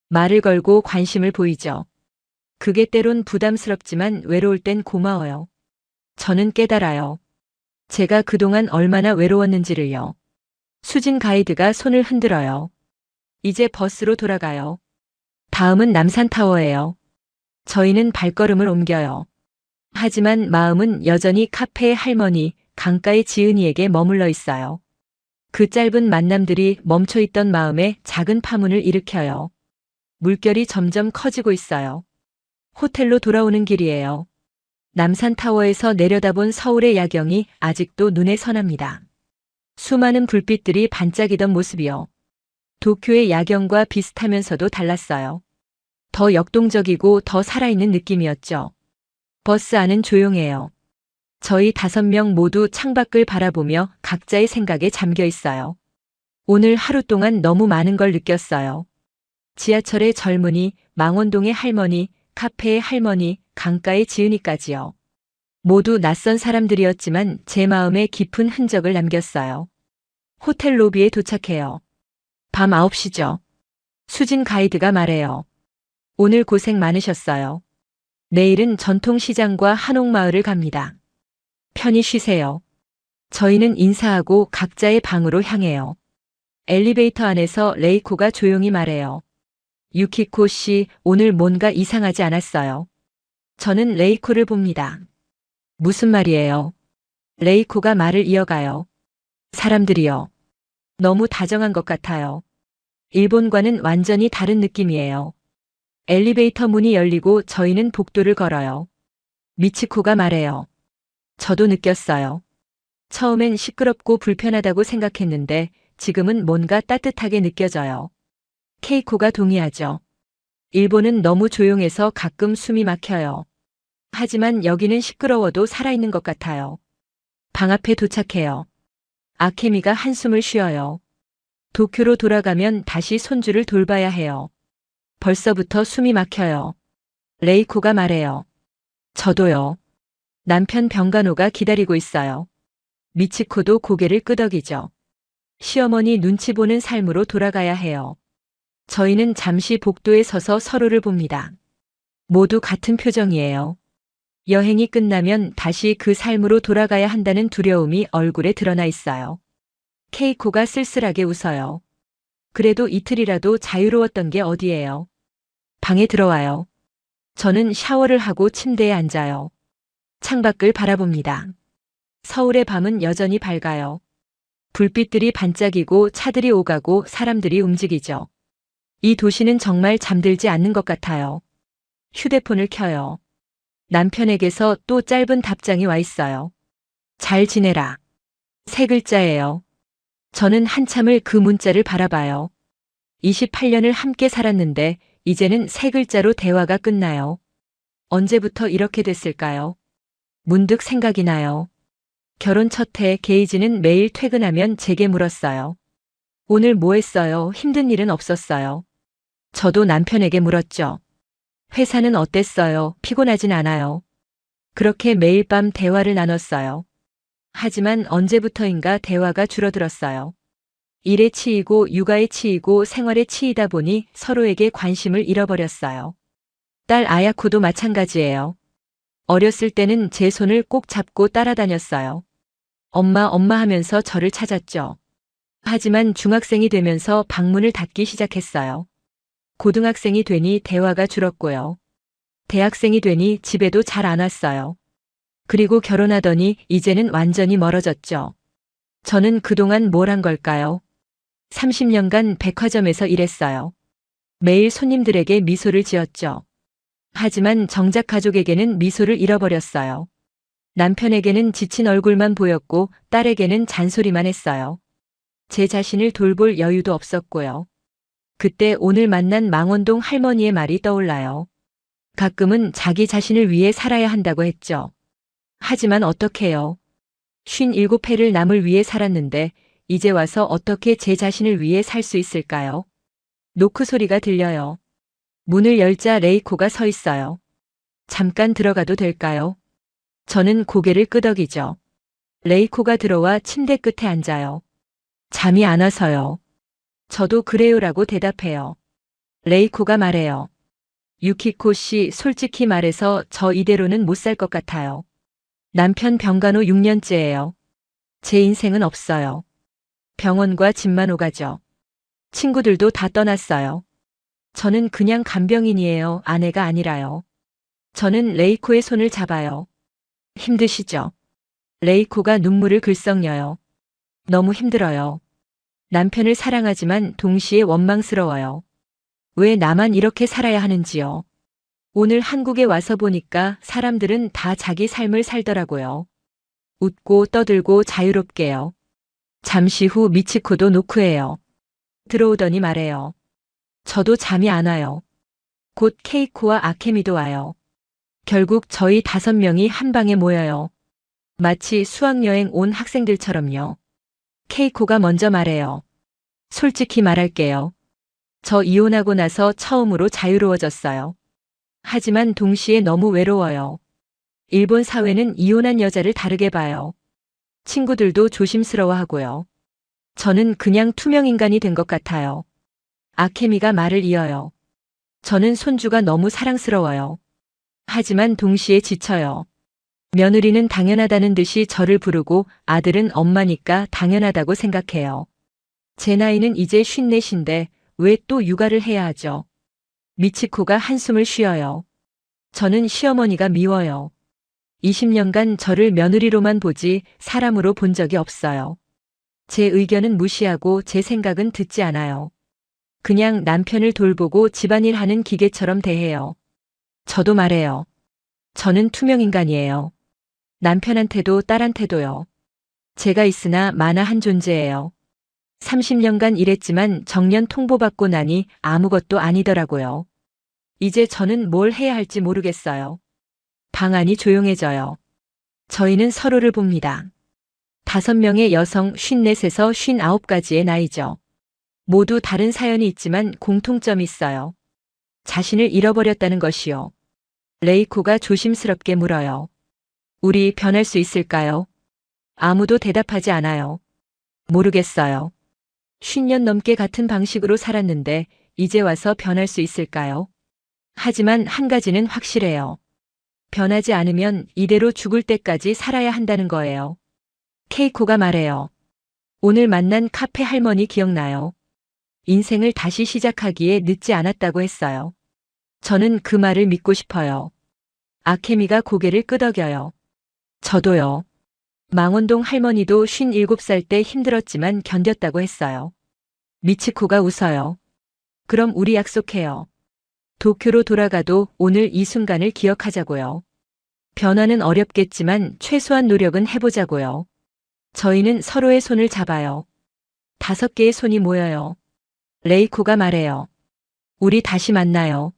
말을 걸고 관심을 보이죠. 그게 때론 부담스럽지만 외로울 땐 고마워요. 저는 깨달아요. 제가 그동안 얼마나 외로웠는지를요. 수진 가이드가 손을 흔들어요. 이제 버스로 돌아가요. 다음은 남산타워예요. 저희는 발걸음을 옮겨요. 하지만 마음은 여전히 카페의 할머니, 강가의 지은이에게 머물러 있어요. 그 짧은 만남들이 멈춰있던 마음에 작은 파문을 일으켜요. 물결이 점점 커지고 있어요. 호텔로 돌아오는 길이에요. 남산타워에서 내려다본 서울의 야경이 아직도 눈에 선합니다. 수많은 불빛들이 반짝이던 모습이요. 도쿄의 야경과 비슷하면서도 달랐어요. 더 역동적이고 더 살아있는 느낌이었죠. 버스 안은 조용해요. 저희 5명 모두 창밖을 바라보며 각자의 생각에 잠겨 있어요. 오늘 하루 동안 너무 많은 걸 느꼈어요. 지하철의 젊은이, 망원동의 할머니, 카페의 할머니, 강가의 지은이까지요. 모두 낯선 사람들이었지만 제 마음에 깊은 흔적을 남겼어요. 호텔 로비에 도착해요. 밤 9시죠. 수진 가이드가 말해요. 오늘 고생 많으셨어요. 내일은 전통시장과 한옥마을을 갑니다. 편히 쉬세요. 저희는 인사하고 각자의 방으로 향해요. 엘리베이터 안에서 레이코가 조용히 말해요. 유키코 씨, 오늘 뭔가 이상하지 않았어요. 저는 레이코를 봅니다. 무슨 말이에요? 레이코가 말을 이어가요. 사람들이요. 너무 다정한 것 같아요. 일본과는 완전히 다른 느낌이에요. 엘리베이터 문이 열리고 저희는 복도를 걸어요. 미치코가 말해요. 저도 느꼈어요. 처음엔 시끄럽고 불편하다고 생각했는데 지금은 뭔가 따뜻하게 느껴져요. 케이코가 동의하죠. 일본은 너무 조용해서 가끔 숨이 막혀요. 하지만 여기는 시끄러워도 살아있는 것 같아요. 방 앞에 도착해요. 아케미가 한숨을 쉬어요. 도쿄로 돌아가면 다시 손주를 돌봐야 해요. 벌써부터 숨이 막혀요. 레이코가 말해요. 저도요. 남편 병간호가 기다리고 있어요. 미치코도 고개를 끄덕이죠. 시어머니 눈치 보는 삶으로 돌아가야 해요. 저희는 잠시 복도에 서서 서로를 봅니다. 모두 같은 표정이에요. 여행이 끝나면 다시 그 삶으로 돌아가야 한다는 두려움이 얼굴에 드러나 있어요. 케이코가 쓸쓸하게 웃어요. 그래도 이틀이라도 자유로웠던 게 어디예요. 방에 들어와요. 저는 샤워를 하고 침대에 앉아요. 창밖을 바라봅니다. 서울의 밤은 여전히 밝아요. 불빛들이 반짝이고 차들이 오가고 사람들이 움직이죠. 이 도시는 정말 잠들지 않는 것 같아요. 휴대폰을 켜요. 남편에게서 또 짧은 답장이 와 있어요. 잘 지내라. 3글자예요. 저는 한참을 그 문자를 바라봐요. 28년을 함께 살았는데 이제는 3글자로 대화가 끝나요. 언제부터 이렇게 됐을까요? 문득 생각이 나요. 결혼 첫 해 게이지는 매일 퇴근하면 제게 물었어요. 오늘 뭐 했어요? 힘든 일은 없었어요. 저도 남편에게 물었죠. 회사는 어땠어요? 피곤하진 않아요. 그렇게 매일 밤 대화를 나눴어요. 하지만 언제부터인가 대화가 줄어들었어요. 일에 치이고 육아에 치이고 생활에 치이다 보니 서로에게 관심을 잃어버렸어요. 딸 아야코도 마찬가지예요. 어렸을 때는 제 손을 꼭 잡고 따라다녔어요. 엄마 엄마 하면서 저를 찾았죠. 하지만 중학생이 되면서 방문을 닫기 시작했어요. 고등학생이 되니 대화가 줄었고요. 대학생이 되니 집에도 잘 안 왔어요. 그리고 결혼하더니 이제는 완전히 멀어졌죠. 저는 그동안 뭘 한 걸까요? 30년간 백화점에서 일했어요. 매일 손님들에게 미소를 지었죠. 하지만 정작 가족에게는 미소를 잃어버렸어요. 남편에게는 지친 얼굴만 보였고 딸에게는 잔소리만 했어요. 제 자신을 돌볼 여유도 없었고요. 그때 오늘 만난 망원동 할머니의 말이 떠올라요. 가끔은 자기 자신을 위해 살아야 한다고 했죠. 하지만 어떡해요. 57회를 남을 위해 살았는데 이제 와서 어떻게 제 자신을 위해 살 수 있을까요? 노크 소리가 들려요. 문을 열자 레이코가 서 있어요. 잠깐 들어가도 될까요? 저는 고개를 끄덕이죠. 레이코가 들어와 침대 끝에 앉아요. 잠이 안 와서요. 저도 그래요라고 대답해요. 레이코가 말해요. 유키코 씨, 솔직히 말해서 저 이대로는 못 살 것 같아요. 남편 병간호 6년째예요. 제 인생은 없어요. 병원과 집만 오가죠. 친구들도 다 떠났어요. 저는 그냥 간병인이에요. 아내가 아니라요. 저는 레이코의 손을 잡아요. 힘드시죠? 레이코가 눈물을 글썽여요. 너무 힘들어요. 남편을 사랑하지만 동시에 원망스러워요. 왜 나만 이렇게 살아야 하는지요? 오늘 한국에 와서 보니까 사람들은 다 자기 삶을 살더라고요. 웃고 떠들고 자유롭게요. 잠시 후 미치코도 노크해요. 들어오더니 말해요. 저도 잠이 안 와요. 곧 케이코와 아케미도 와요. 결국 저희 5명이 한 방에 모여요. 마치 수학여행 온 학생들처럼요. 케이코가 먼저 말해요. 솔직히 말할게요. 저 이혼하고 나서 처음으로 자유로워졌어요. 하지만 동시에 너무 외로워요. 일본 사회는 이혼한 여자를 다르게 봐요. 친구들도 조심스러워하고요. 저는 그냥 투명인간이 된 것 같아요. 아케미가 말을 이어요. 저는 손주가 너무 사랑스러워요. 하지만 동시에 지쳐요. 며느리는 당연하다는 듯이 저를 부르고 아들은 엄마니까 당연하다고 생각해요. 제 나이는 이제 54인데 왜 또 육아를 해야 하죠? 미치코가 한숨을 쉬어요. 저는 시어머니가 미워요. 20년간 저를 며느리로만 보지 사람으로 본 적이 없어요. 제 의견은 무시하고 제 생각은 듣지 않아요. 그냥 남편을 돌보고 집안일 하는 기계처럼 대해요. 저도 말해요. 저는 투명인간이에요. 남편한테도 딸한테도요. 제가 있으나 마나한 존재예요. 30년간 일했지만 정년 통보받고 나니 아무것도 아니더라고요. 이제 저는 뭘 해야 할지 모르겠어요. 방 안이 조용해져요. 저희는 서로를 봅니다. 5명의 여성 54에서 59가지의 나이죠. 모두 다른 사연이 있지만 공통점이 있어요. 자신을 잃어버렸다는 것이요. 레이코가 조심스럽게 물어요. 우리 변할 수 있을까요? 아무도 대답하지 않아요. 모르겠어요. 50년 넘게 같은 방식으로 살았는데 이제 와서 변할 수 있을까요? 하지만 한 가지는 확실해요. 변하지 않으면 이대로 죽을 때까지 살아야 한다는 거예요. 케이코가 말해요. 오늘 만난 카페 할머니 기억나요? 인생을 다시 시작하기에 늦지 않았다고 했어요. 저는 그 말을 믿고 싶어요. 아케미가 고개를 끄덕여요. 저도요. 망원동 할머니도 57살 때 힘들었지만 견뎠다고 했어요. 미치코가 웃어요. 그럼 우리 약속해요. 도쿄로 돌아가도 오늘 이 순간을 기억하자고요. 변화는 어렵겠지만 최소한 노력은 해보자고요. 저희는 서로의 손을 잡아요. 5개의 손이 모여요. 레이코가 말해요. 우리 다시 만나요.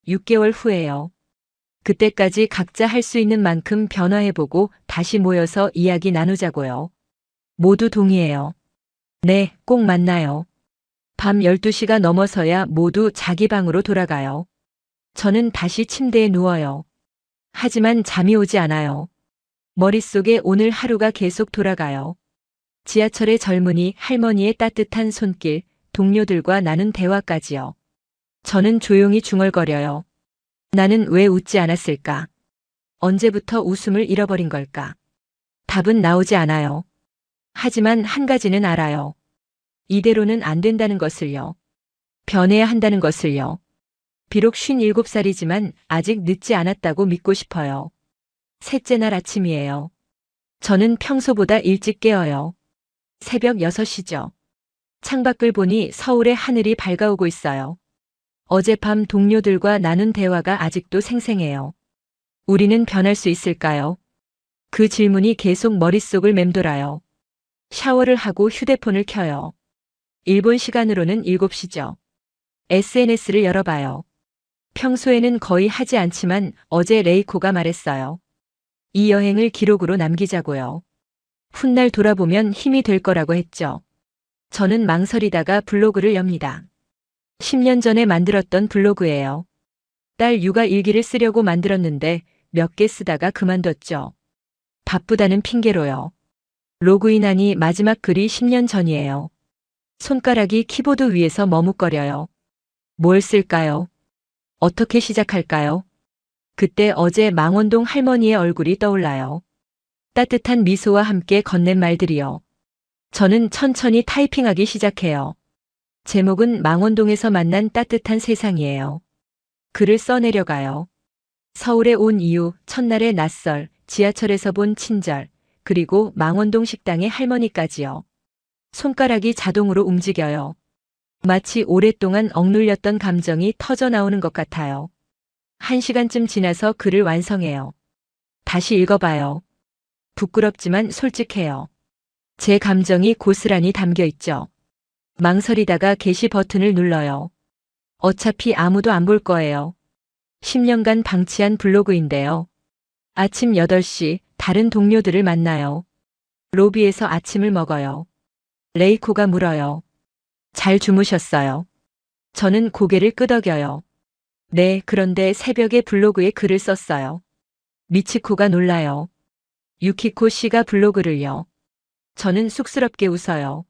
6개월 후에요. 그때까지 각자 할 수 있는 만큼 변화해보고 다시 모여서 이야기 나누자고요. 모두 동의해요. 네, 꼭 만나요. 밤 12시가 넘어서야 모두 자기 방으로 돌아가요. 저는 다시 침대에 누워요. 하지만 잠이 오지 않아요. 머릿속에 오늘 하루가 계속 돌아가요. 지하철의 젊은이 할머니의 따뜻한 손길, 동료들과 나눈 대화까지요. 저는 조용히 중얼거려요. 나는 왜 웃지 않았을까? 언제부터 웃음을 잃어버린 걸까? 답은 나오지 않아요. 하지만 한 가지는 알아요. 이대로는 안 된다는 것을요. 변해야 한다는 것을요. 비록 57살이지만 아직 늦지 않았다고 믿고 싶어요. 셋째 날 아침이에요. 저는 평소보다 일찍 깨어요. 새벽 6시죠. 창밖을 보니 서울의 하늘이 밝아오고 있어요. 어젯밤 동료들과 나눈 대화가 아직도 생생해요. 우리는 변할 수 있을까요? 그 질문이 계속 머릿속을 맴돌아요. 샤워를 하고 휴대폰을 켜요. 일본 시간으로는 7시죠. SNS를 열어봐요. 평소에는 거의 하지 않지만 어제 레이코가 말했어요. 이 여행을 기록으로 남기자고요. 훗날 돌아보면 힘이 될 거라고 했죠. 저는 망설이다가 블로그를 엽니다. 10년 전에 만들었던 블로그예요. 딸 육아 일기를 쓰려고 만들었는데 몇 개 쓰다가 그만뒀죠. 바쁘다는 핑계로요. 로그인하니 마지막 글이 10년 전이에요. 손가락이 키보드 위에서 머뭇거려요. 뭘 쓸까요? 어떻게 시작할까요? 그때 어제 망원동 할머니의 얼굴이 떠올라요. 따뜻한 미소와 함께 건넨 말들이요. 저는 천천히 타이핑하기 시작해요. 제목은 망원동에서 만난 따뜻한 세상이에요. 글을 써내려가요. 서울에 온 이유, 첫날의 낯설, 지하철에서 본 친절, 그리고 망원동 식당의 할머니까지요. 손가락이 자동으로 움직여요. 마치 오랫동안 억눌렸던 감정이 터져 나오는 것 같아요. 1시간쯤 지나서 글을 완성해요. 다시 읽어봐요. 부끄럽지만 솔직해요. 제 감정이 고스란히 담겨 있죠. 망설이다가 게시 버튼을 눌러요. 어차피 아무도 안 볼 거예요. 10년간 방치한 블로그인데요. 아침 8시 다른 동료들을 만나요. 로비에서 아침을 먹어요. 레이코가 물어요. 잘 주무셨어요? 저는 고개를 끄덕여요. 네, 그런데 새벽에 블로그에 글을 썼어요. 미치코가 놀라요. 유키코 씨가 블로그를요. 저는 쑥스럽게 웃어요.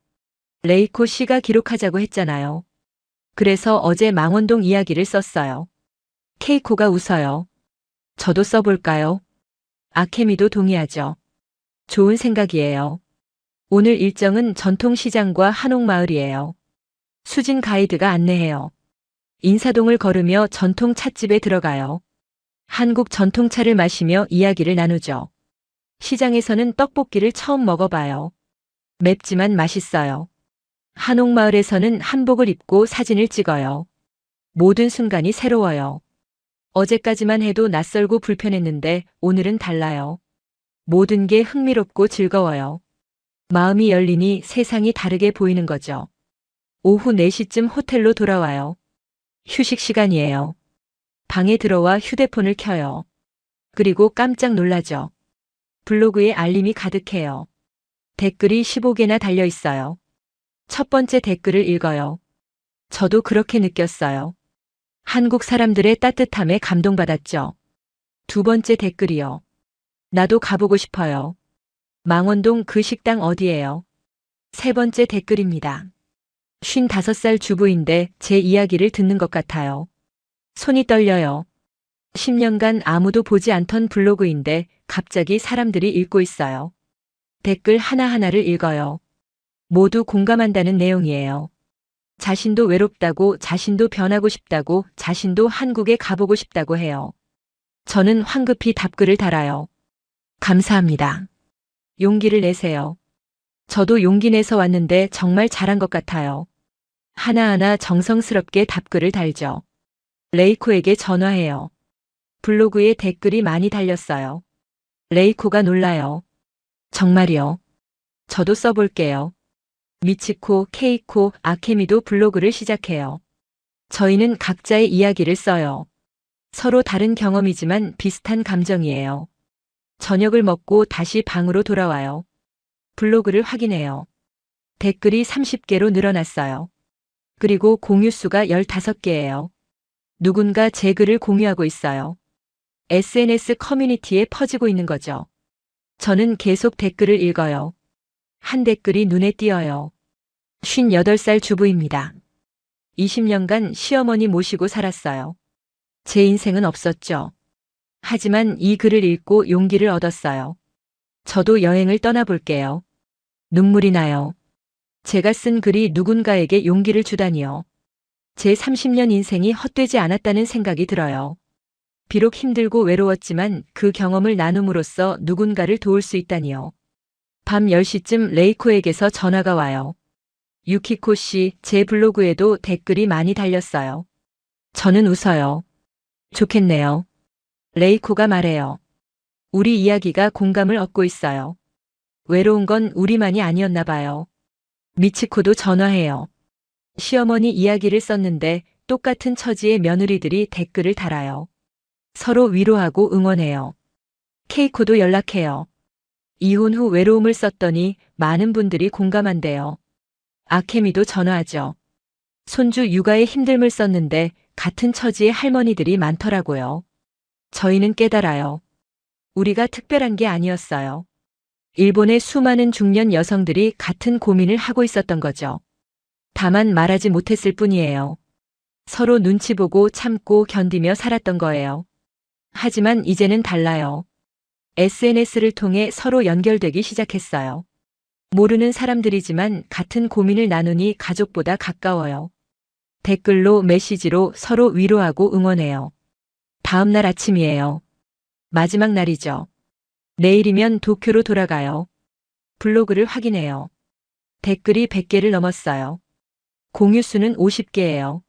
레이코 씨가 기록하자고 했잖아요. 그래서 어제 망원동 이야기를 썼어요. 케이코가 웃어요. 저도 써볼까요? 아케미도 동의하죠. 좋은 생각이에요. 오늘 일정은 전통시장과 한옥마을이에요. 수진 가이드가 안내해요. 인사동을 걸으며 전통 찻집에 들어가요. 한국 전통차를 마시며 이야기를 나누죠. 시장에서는 떡볶이를 처음 먹어봐요. 맵지만 맛있어요. 한옥마을에서는 한복을 입고 사진을 찍어요. 모든 순간이 새로워요. 어제까지만 해도 낯설고 불편했는데 오늘은 달라요. 모든 게 흥미롭고 즐거워요. 마음이 열리니 세상이 다르게 보이는 거죠. 오후 4시쯤 호텔로 돌아와요. 휴식 시간이에요. 방에 들어와 휴대폰을 켜요. 그리고 깜짝 놀라죠. 블로그에 알림이 가득해요. 댓글이 15개나 달려 있어요. 첫 번째 댓글을 읽어요. 저도 그렇게 느꼈어요. 한국 사람들의 따뜻함에 감동받았죠. 두 번째 댓글이요. 나도 가보고 싶어요. 망원동 그 식당 어디예요? 세 번째 댓글입니다. 55살 주부인데 제 이야기를 듣는 것 같아요. 손이 떨려요. 10년간 아무도 보지 않던 블로그인데 갑자기 사람들이 읽고 있어요. 댓글 하나하나를 읽어요. 모두 공감한다는 내용이에요. 자신도 외롭다고, 자신도 변하고 싶다고, 자신도 한국에 가보고 싶다고 해요. 저는 황급히 답글을 달아요. 감사합니다. 용기를 내세요. 저도 용기 내서 왔는데 정말 잘한 것 같아요. 하나하나 정성스럽게 답글을 달죠. 레이코에게 전화해요. 블로그에 댓글이 많이 달렸어요. 레이코가 놀라요. 정말이요. 저도 써볼게요. 미치코, 케이코, 아케미도 블로그를 시작해요. 저희는 각자의 이야기를 써요. 서로 다른 경험이지만 비슷한 감정이에요. 저녁을 먹고 다시 방으로 돌아와요. 블로그를 확인해요. 댓글이 30개로 늘어났어요. 그리고 공유수가 15개예요. 누군가 제 글을 공유하고 있어요. SNS 커뮤니티에 퍼지고 있는 거죠. 저는 계속 댓글을 읽어요. 한 댓글이 눈에 띄어요. 58살 주부입니다. 20년간 시어머니 모시고 살았어요. 제 인생은 없었죠. 하지만 이 글을 읽고 용기를 얻었어요. 저도 여행을 떠나볼게요. 눈물이 나요. 제가 쓴 글이 누군가에게 용기를 주다니요. 제 30년 인생이 헛되지 않았다는 생각이 들어요. 비록 힘들고 외로웠지만 그 경험을 나눔으로써 누군가를 도울 수 있다니요. 밤 10시쯤 레이코에게서 전화가 와요. 유키코 씨, 제 블로그에도 댓글이 많이 달렸어요. 저는 웃어요. 좋겠네요. 레이코가 말해요. 우리 이야기가 공감을 얻고 있어요. 외로운 건 우리만이 아니었나 봐요. 미치코도 전화해요. 시어머니 이야기를 썼는데 똑같은 처지의 며느리들이 댓글을 달아요. 서로 위로하고 응원해요. 케이코도 연락해요. 이혼 후 외로움을 썼더니 많은 분들이 공감한대요. 아케미도 전화하죠. 손주 육아에 힘듦을 썼는데 같은 처지의 할머니들이 많더라고요. 저희는 깨달아요. 우리가 특별한 게 아니었어요. 일본의 수많은 중년 여성들이 같은 고민을 하고 있었던 거죠. 다만 말하지 못했을 뿐이에요. 서로 눈치 보고 참고 견디며 살았던 거예요. 하지만 이제는 달라요. SNS를 통해 서로 연결되기 시작했어요. 모르는 사람들이지만 같은 고민을 나누니 가족보다 가까워요. 댓글로 메시지로 서로 위로하고 응원해요. 다음 날 아침이에요. 마지막 날이죠. 내일이면 도쿄로 돌아가요. 블로그를 확인해요. 댓글이 100개를 넘었어요. 공유수는 50개예요.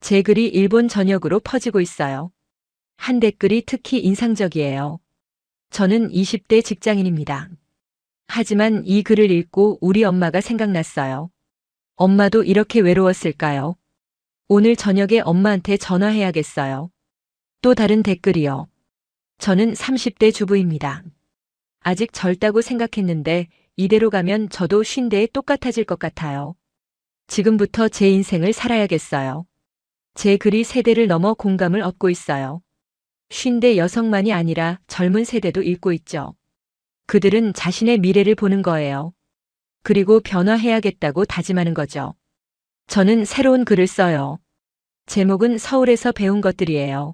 제 글이 일본 전역으로 퍼지고 있어요. 한 댓글이 특히 인상적이에요. 저는 20대 직장인입니다. 하지만 이 글을 읽고 우리 엄마가 생각났어요. 엄마도 이렇게 외로웠을까요? 오늘 저녁에 엄마한테 전화해야겠어요. 또 다른 댓글이요. 저는 30대 주부입니다. 아직 젊다고 생각했는데 이대로 가면 저도 50대에 똑같아질 것 같아요. 지금부터 제 인생을 살아야겠어요. 제 글이 세대를 넘어 공감을 얻고 있어요. 50대 여성만이 아니라 젊은 세대도 읽고 있죠. 그들은 자신의 미래를 보는 거예요. 그리고 변화해야겠다고 다짐하는 거죠. 저는 새로운 글을 써요. 제목은 서울에서 배운 것들이에요.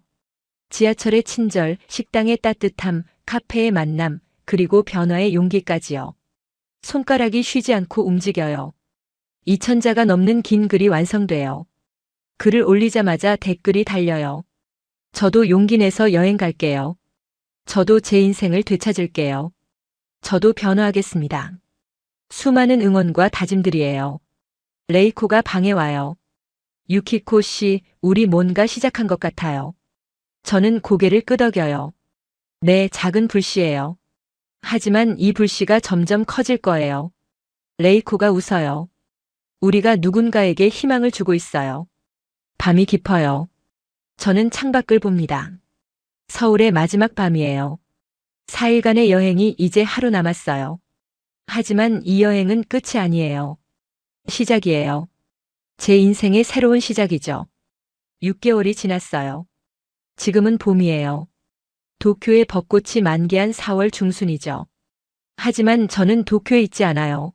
지하철의 친절, 식당의 따뜻함, 카페의 만남, 그리고 변화의 용기까지요. 손가락이 쉬지 않고 움직여요. 2,000자가 넘는 긴 글이 완성돼요. 글을 올리자마자 댓글이 달려요. 저도 용기 내서 여행 갈게요. 저도 제 인생을 되찾을게요. 저도 변화하겠습니다. 수많은 응원과 다짐들이에요. 레이코가 방에 와요. 유키코 씨, 우리 뭔가 시작한 것 같아요. 저는 고개를 끄덕여요. 네, 작은 불씨예요. 하지만 이 불씨가 점점 커질 거예요. 레이코가 웃어요. 우리가 누군가에게 희망을 주고 있어요. 밤이 깊어요. 저는 창밖을 봅니다. 서울의 마지막 밤이에요. 4일간의 여행이 이제 하루 남았어요. 하지만 이 여행은 끝이 아니에요. 시작이에요. 제 인생의 새로운 시작이죠. 6개월이 지났어요. 지금은 봄이에요. 도쿄의 벚꽃이 만개한 4월 중순이죠. 하지만 저는 도쿄에 있지 않아요.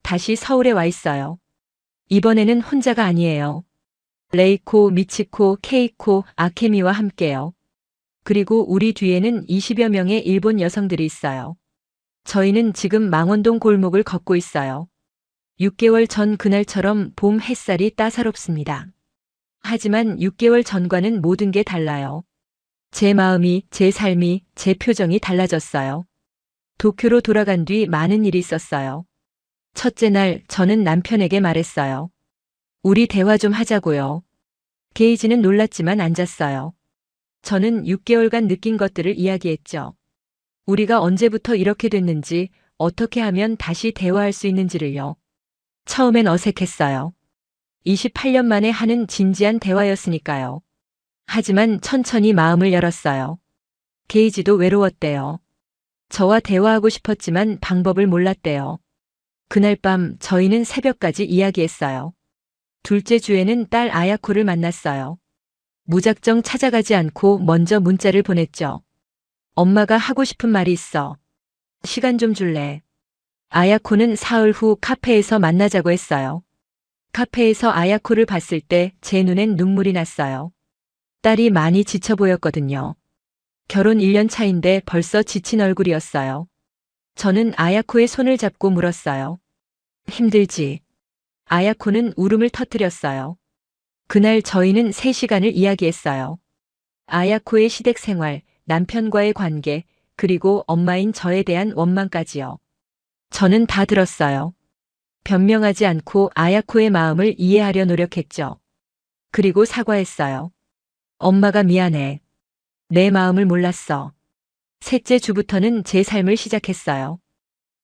다시 서울에 와 있어요. 이번에는 혼자가 아니에요. 레이코, 미치코, 케이코, 아케미와 함께요. 그리고 우리 뒤에는 20여 명의 일본 여성들이 있어요. 저희는 지금 망원동 골목을 걷고 있어요. 6개월 전 그날처럼 봄 햇살이 따사롭습니다. 하지만 6개월 전과는 모든 게 달라요. 제 마음이, 제 삶이, 제 표정이 달라졌어요. 도쿄로 돌아간 뒤 많은 일이 있었어요. 첫째 날 저는 남편에게 말했어요. 우리 대화 좀 하자고요. 게이지는 놀랐지만 앉았어요. 저는 6개월간 느낀 것들을 이야기했죠. 우리가 언제부터 이렇게 됐는지, 어떻게 하면 다시 대화할 수 있는지를요. 처음엔 어색했어요. 28년 만에 하는 진지한 대화였으니까요. 하지만 천천히 마음을 열었어요. 게이지도 외로웠대요. 저와 대화하고 싶었지만 방법을 몰랐대요. 그날 밤 저희는 새벽까지 이야기했어요. 둘째 주에는 딸 아야코를 만났어요. 무작정 찾아가지 않고 먼저 문자를 보냈죠. 엄마가 하고 싶은 말이 있어. 시간 좀 줄래? 아야코는 사흘 후 카페에서 만나자고 했어요. 카페에서 아야코를 봤을 때 제 눈엔 눈물이 났어요. 딸이 많이 지쳐 보였거든요. 결혼 1년 차인데 벌써 지친 얼굴이었어요. 저는 아야코의 손을 잡고 물었어요. 힘들지? 아야코는 울음을 터뜨렸어요. 그날 저희는 3시간을 이야기했어요. 아야코의 시댁 생활, 남편과의 관계, 그리고 엄마인 저에 대한 원망까지요. 저는 다 들었어요. 변명하지 않고 아야코의 마음을 이해하려 노력했죠. 그리고 사과했어요. 엄마가 미안해. 내 마음을 몰랐어. 셋째 주부터는 제 삶을 시작했어요.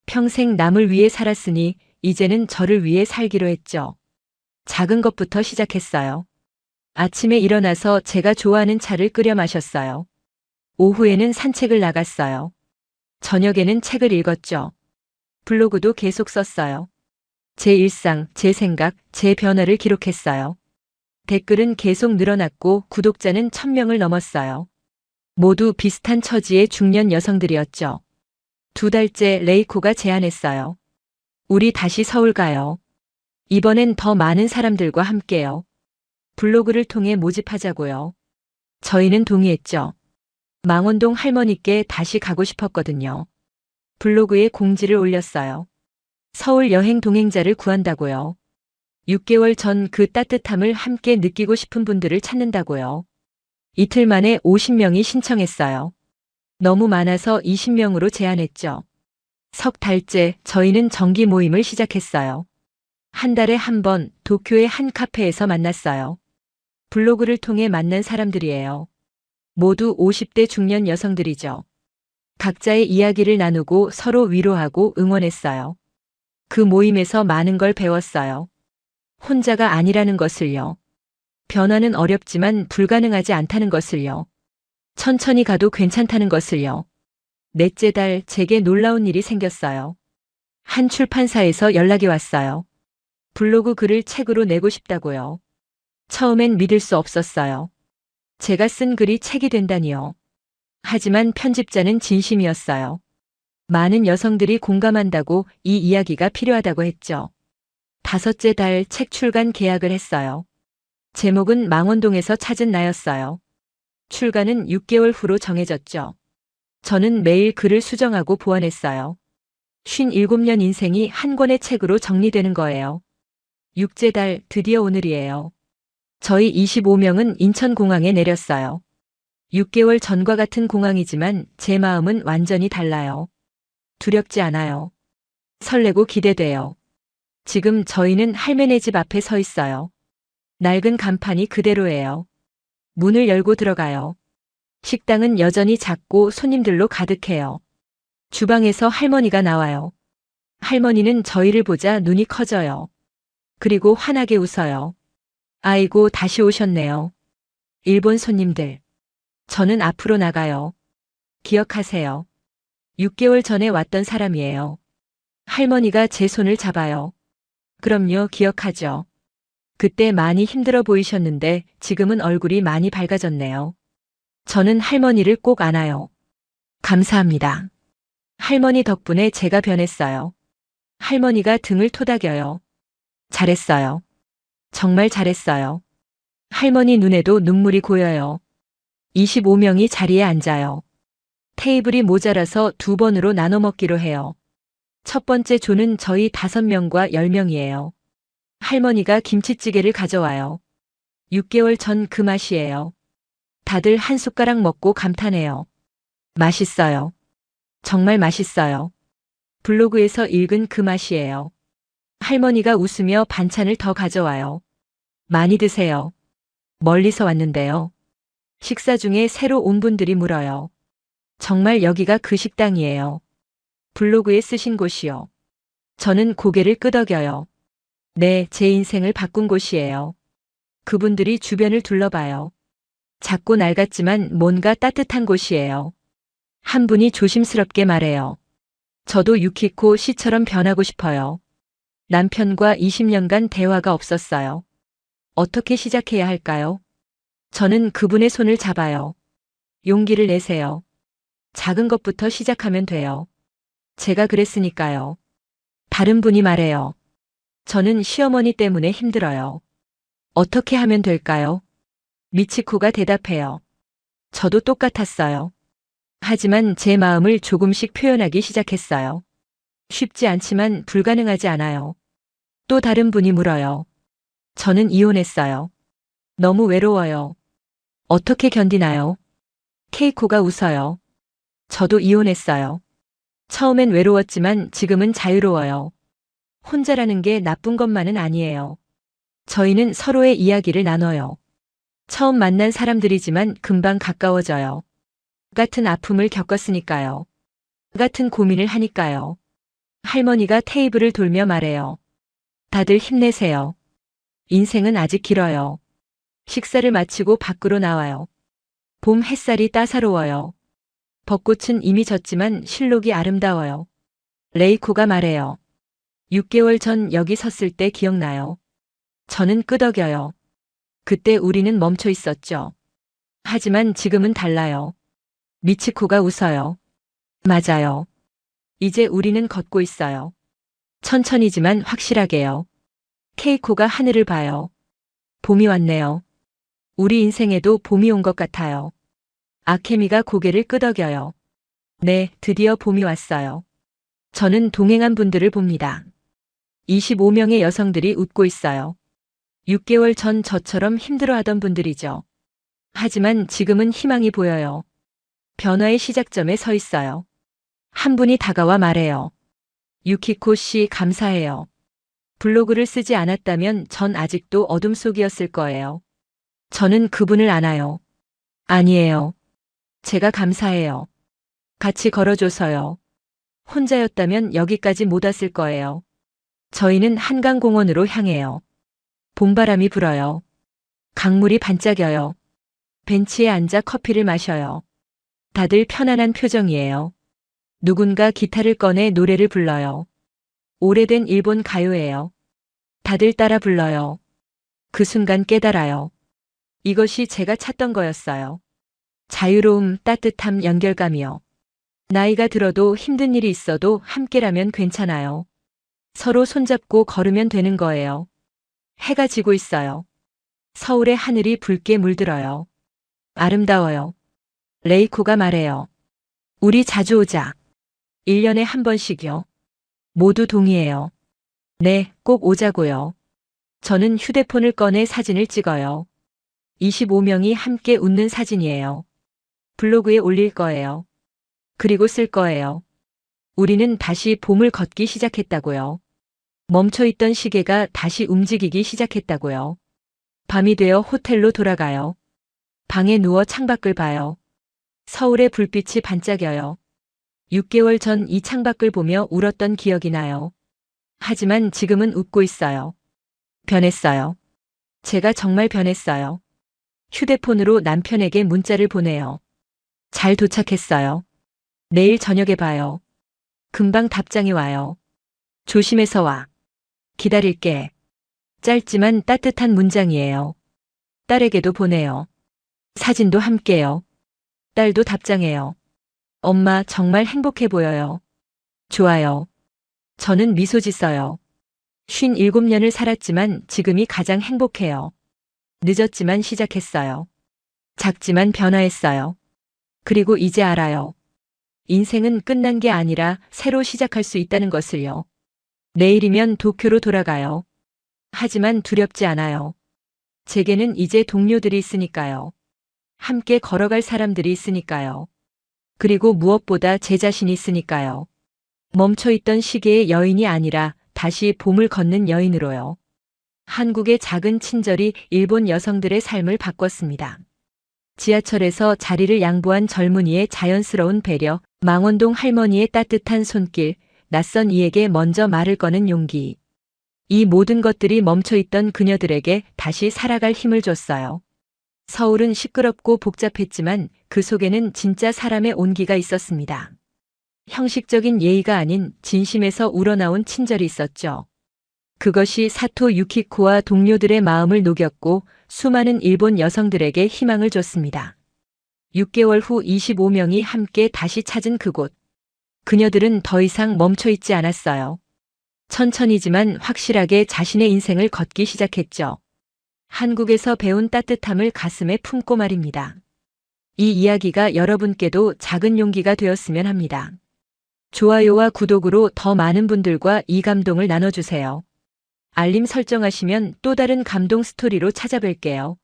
평생 남을 위해 살았으니 이제는 저를 위해 살기로 했죠. 작은 것부터 시작했어요. 아침에 일어나서 제가 좋아하는 차를 끓여 마셨어요. 오후에는 산책을 나갔어요. 저녁에는 책을 읽었죠. 블로그도 계속 썼어요. 제 일상, 제 생각, 제 변화를 기록했어요. 댓글은 계속 늘어났고 구독자는 1,000명을 넘었어요. 모두 비슷한 처지의 중년 여성들이었죠. 2달째 레이코가 제안했어요. 우리 다시 서울 가요. 이번엔 더 많은 사람들과 함께요. 블로그를 통해 모집하자고요. 저희는 동의했죠. 망원동 할머니께 다시 가고 싶었거든요. 블로그에 공지를 올렸어요. 서울 여행 동행자를 구한다고요. 6개월 전 그 따뜻함을 함께 느끼고 싶은 분들을 찾는다고요. 이틀 만에 50명이 신청했어요. 너무 많아서 20명으로 제한했죠. 석 달째 저희는 정기 모임을 시작했어요. 한 달에 한 번 도쿄의 한 카페에서 만났어요. 블로그를 통해 만난 사람들이에요. 모두 50대 중년 여성들이죠. 각자의 이야기를 나누고 서로 위로하고 응원했어요. 그 모임에서 많은 걸 배웠어요. 혼자가 아니라는 것을요. 변화는 어렵지만 불가능하지 않다는 것을요. 천천히 가도 괜찮다는 것을요. 넷째 달 제게 놀라운 일이 생겼어요. 한 출판사에서 연락이 왔어요. 블로그 글을 책으로 내고 싶다고요. 처음엔 믿을 수 없었어요. 제가 쓴 글이 책이 된다니요. 하지만 편집자는 진심이었어요. 많은 여성들이 공감한다고 이 이야기가 필요하다고 했죠. 다섯째 달 책 출간 계약을 했어요. 제목은 망원동에서 찾은 나였어요. 출간은 6개월 후로 정해졌죠. 저는 매일 글을 수정하고 보완했어요. 57년 인생이 한 권의 책으로 정리되는 거예요. 육째 달 드디어 오늘이에요. 저희 25명은 인천공항에 내렸어요. 6개월 전과 같은 공항이지만 제 마음은 완전히 달라요. 두렵지 않아요. 설레고 기대돼요. 지금 저희는 할매네 집 앞에 서 있어요. 낡은 간판이 그대로예요. 문을 열고 들어가요. 식당은 여전히 작고 손님들로 가득해요. 주방에서 할머니가 나와요. 할머니는 저희를 보자 눈이 커져요. 그리고 환하게 웃어요. 아이고, 다시 오셨네요. 일본 손님들. 저는 앞으로 나가요. 기억하세요. 6개월 전에 왔던 사람이에요. 할머니가 제 손을 잡아요. 그럼요, 기억하죠. 그때 많이 힘들어 보이셨는데 지금은 얼굴이 많이 밝아졌네요. 저는 할머니를 꼭 안아요. 감사합니다. 할머니 덕분에 제가 변했어요. 할머니가 등을 토닥여요. 잘했어요. 정말 잘했어요. 할머니 눈에도 눈물이 고여요. 25명이 자리에 앉아요. 테이블이 모자라서 2번으로 나눠 먹기로 해요. 첫 번째 조는 저희 5명과 10명이에요. 할머니가 김치찌개를 가져와요. 6개월 전 그 맛이에요. 다들 한 숟가락 먹고 감탄해요. 맛있어요. 정말 맛있어요. 블로그에서 읽은 그 맛이에요. 할머니가 웃으며 반찬을 더 가져와요. 많이 드세요. 멀리서 왔는데요. 식사 중에 새로 온 분들이 물어요. 정말 여기가 그 식당이에요. 블로그에 쓰신 곳이요. 저는 고개를 끄덕여요. 네, 제 인생을 바꾼 곳이에요. 그분들이 주변을 둘러봐요. 작고 낡았지만 뭔가 따뜻한 곳이에요. 한 분이 조심스럽게 말해요. 저도 유키코 씨처럼 변하고 싶어요. 남편과 20년간 대화가 없었어요. 어떻게 시작해야 할까요? 저는 그분의 손을 잡아요. 용기를 내세요. 작은 것부터 시작하면 돼요. 제가 그랬으니까요. 다른 분이 말해요. 저는 시어머니 때문에 힘들어요. 어떻게 하면 될까요? 미치코가 대답해요. 저도 똑같았어요. 하지만 제 마음을 조금씩 표현하기 시작했어요. 쉽지 않지만 불가능하지 않아요. 또 다른 분이 물어요. 저는 이혼했어요. 너무 외로워요. 어떻게 견디나요? 케이코가 웃어요. 저도 이혼했어요. 처음엔 외로웠지만 지금은 자유로워요. 혼자라는 게 나쁜 것만은 아니에요. 저희는 서로의 이야기를 나눠요. 처음 만난 사람들이지만 금방 가까워져요. 같은 아픔을 겪었으니까요. 같은 고민을 하니까요. 할머니가 테이블을 돌며 말해요. 다들 힘내세요. 인생은 아직 길어요. 식사를 마치고 밖으로 나와요. 봄 햇살이 따사로워요. 벚꽃은 이미 졌지만 실록이 아름다워요. 레이코가 말해요. 6개월 전 여기 섰을 때 기억나요? 저는 끄덕여요. 그때 우리는 멈춰 있었죠. 하지만 지금은 달라요. 미치코가 웃어요. 맞아요. 이제 우리는 걷고 있어요. 천천히지만 확실하게요. 케이코가 하늘을 봐요. 봄이 왔네요. 우리 인생에도 봄이 온 것 같아요. 아케미가 고개를 끄덕여요. 네, 드디어 봄이 왔어요. 저는 동행한 분들을 봅니다. 25명의 여성들이 웃고 있어요. 6개월 전 저처럼 힘들어하던 분들이죠. 하지만 지금은 희망이 보여요. 변화의 시작점에 서 있어요. 한 분이 다가와 말해요. 유키코 씨 감사해요. 블로그를 쓰지 않았다면 전 아직도 어둠 속이었을 거예요. 저는 그분을 안아요. 아니에요. 제가 감사해요. 같이 걸어줘서요. 혼자였다면 여기까지 못 왔을 거예요. 저희는 한강공원으로 향해요. 봄바람이 불어요. 강물이 반짝여요. 벤치에 앉아 커피를 마셔요. 다들 편안한 표정이에요. 누군가 기타를 꺼내 노래를 불러요. 오래된 일본 가요예요. 다들 따라 불러요. 그 순간 깨달아요. 이것이 제가 찾던 거였어요. 자유로움, 따뜻함, 연결감이요. 나이가 들어도 힘든 일이 있어도 함께라면 괜찮아요. 서로 손잡고 걸으면 되는 거예요. 해가 지고 있어요. 서울의 하늘이 붉게 물들어요. 아름다워요. 레이코가 말해요. 우리 자주 오자. 1년에 한 번씩요. 모두 동의해요. 네, 꼭 오자고요. 저는 휴대폰을 꺼내 사진을 찍어요. 25명이 함께 웃는 사진이에요. 블로그에 올릴 거예요. 그리고 쓸 거예요. 우리는 다시 봄을 걷기 시작했다고요. 멈춰있던 시계가 다시 움직이기 시작했다고요. 밤이 되어 호텔로 돌아가요. 방에 누워 창밖을 봐요. 서울의 불빛이 반짝여요. 6개월 전 이 창밖을 보며 울었던 기억이 나요. 하지만 지금은 웃고 있어요. 변했어요. 제가 정말 변했어요. 휴대폰으로 남편에게 문자를 보내요. 잘 도착했어요. 내일 저녁에 봐요. 금방 답장이 와요. 조심해서 와. 기다릴게. 짧지만 따뜻한 문장이에요. 딸에게도 보내요. 사진도 함께요. 딸도 답장해요. 엄마 정말 행복해 보여요. 좋아요. 저는 미소 짓어요. 57년을 살았지만 지금이 가장 행복해요. 늦었지만 시작했어요. 작지만 변화했어요. 그리고 이제 알아요. 인생은 끝난 게 아니라 새로 시작할 수 있다는 것을요. 내일이면 도쿄로 돌아가요. 하지만 두렵지 않아요. 제게는 이제 동료들이 있으니까요. 함께 걸어갈 사람들이 있으니까요. 그리고 무엇보다 제 자신이 있으니까요. 멈춰있던 시계의 여인이 아니라 다시 봄을 걷는 여인으로요. 한국의 작은 친절이 일본 여성들의 삶을 바꿨습니다. 지하철에서 자리를 양보한 젊은이의 자연스러운 배려, 망원동 할머니의 따뜻한 손길, 낯선 이에게 먼저 말을 거는 용기. 이 모든 것들이 멈춰있던 그녀들에게 다시 살아갈 힘을 줬어요. 서울은 시끄럽고 복잡했지만 그 속에는 진짜 사람의 온기가 있었습니다. 형식적인 예의가 아닌 진심에서 우러나온 친절이 있었죠. 그것이 사토 유키코와 동료들의 마음을 녹였고 수많은 일본 여성들에게 희망을 줬습니다. 6개월 후 25명이 함께 다시 찾은 그곳. 그녀들은 더 이상 멈춰있지 않았어요. 천천히지만 확실하게 자신의 인생을 걷기 시작했죠. 한국에서 배운 따뜻함을 가슴에 품고 말입니다. 이 이야기가 여러분께도 작은 용기가 되었으면 합니다. 좋아요와 구독으로 더 많은 분들과 이 감동을 나눠주세요. 알림 설정하시면 또 다른 감동 스토리로 찾아뵐게요.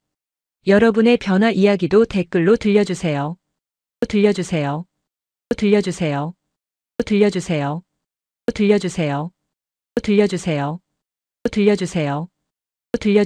여러분의 변화 이야기도 댓글로 들려주세요. 들려주세요. 들려주세요. 들려주세요. 들려주세요. 들려주세요. 들려주세요. 들려주세요.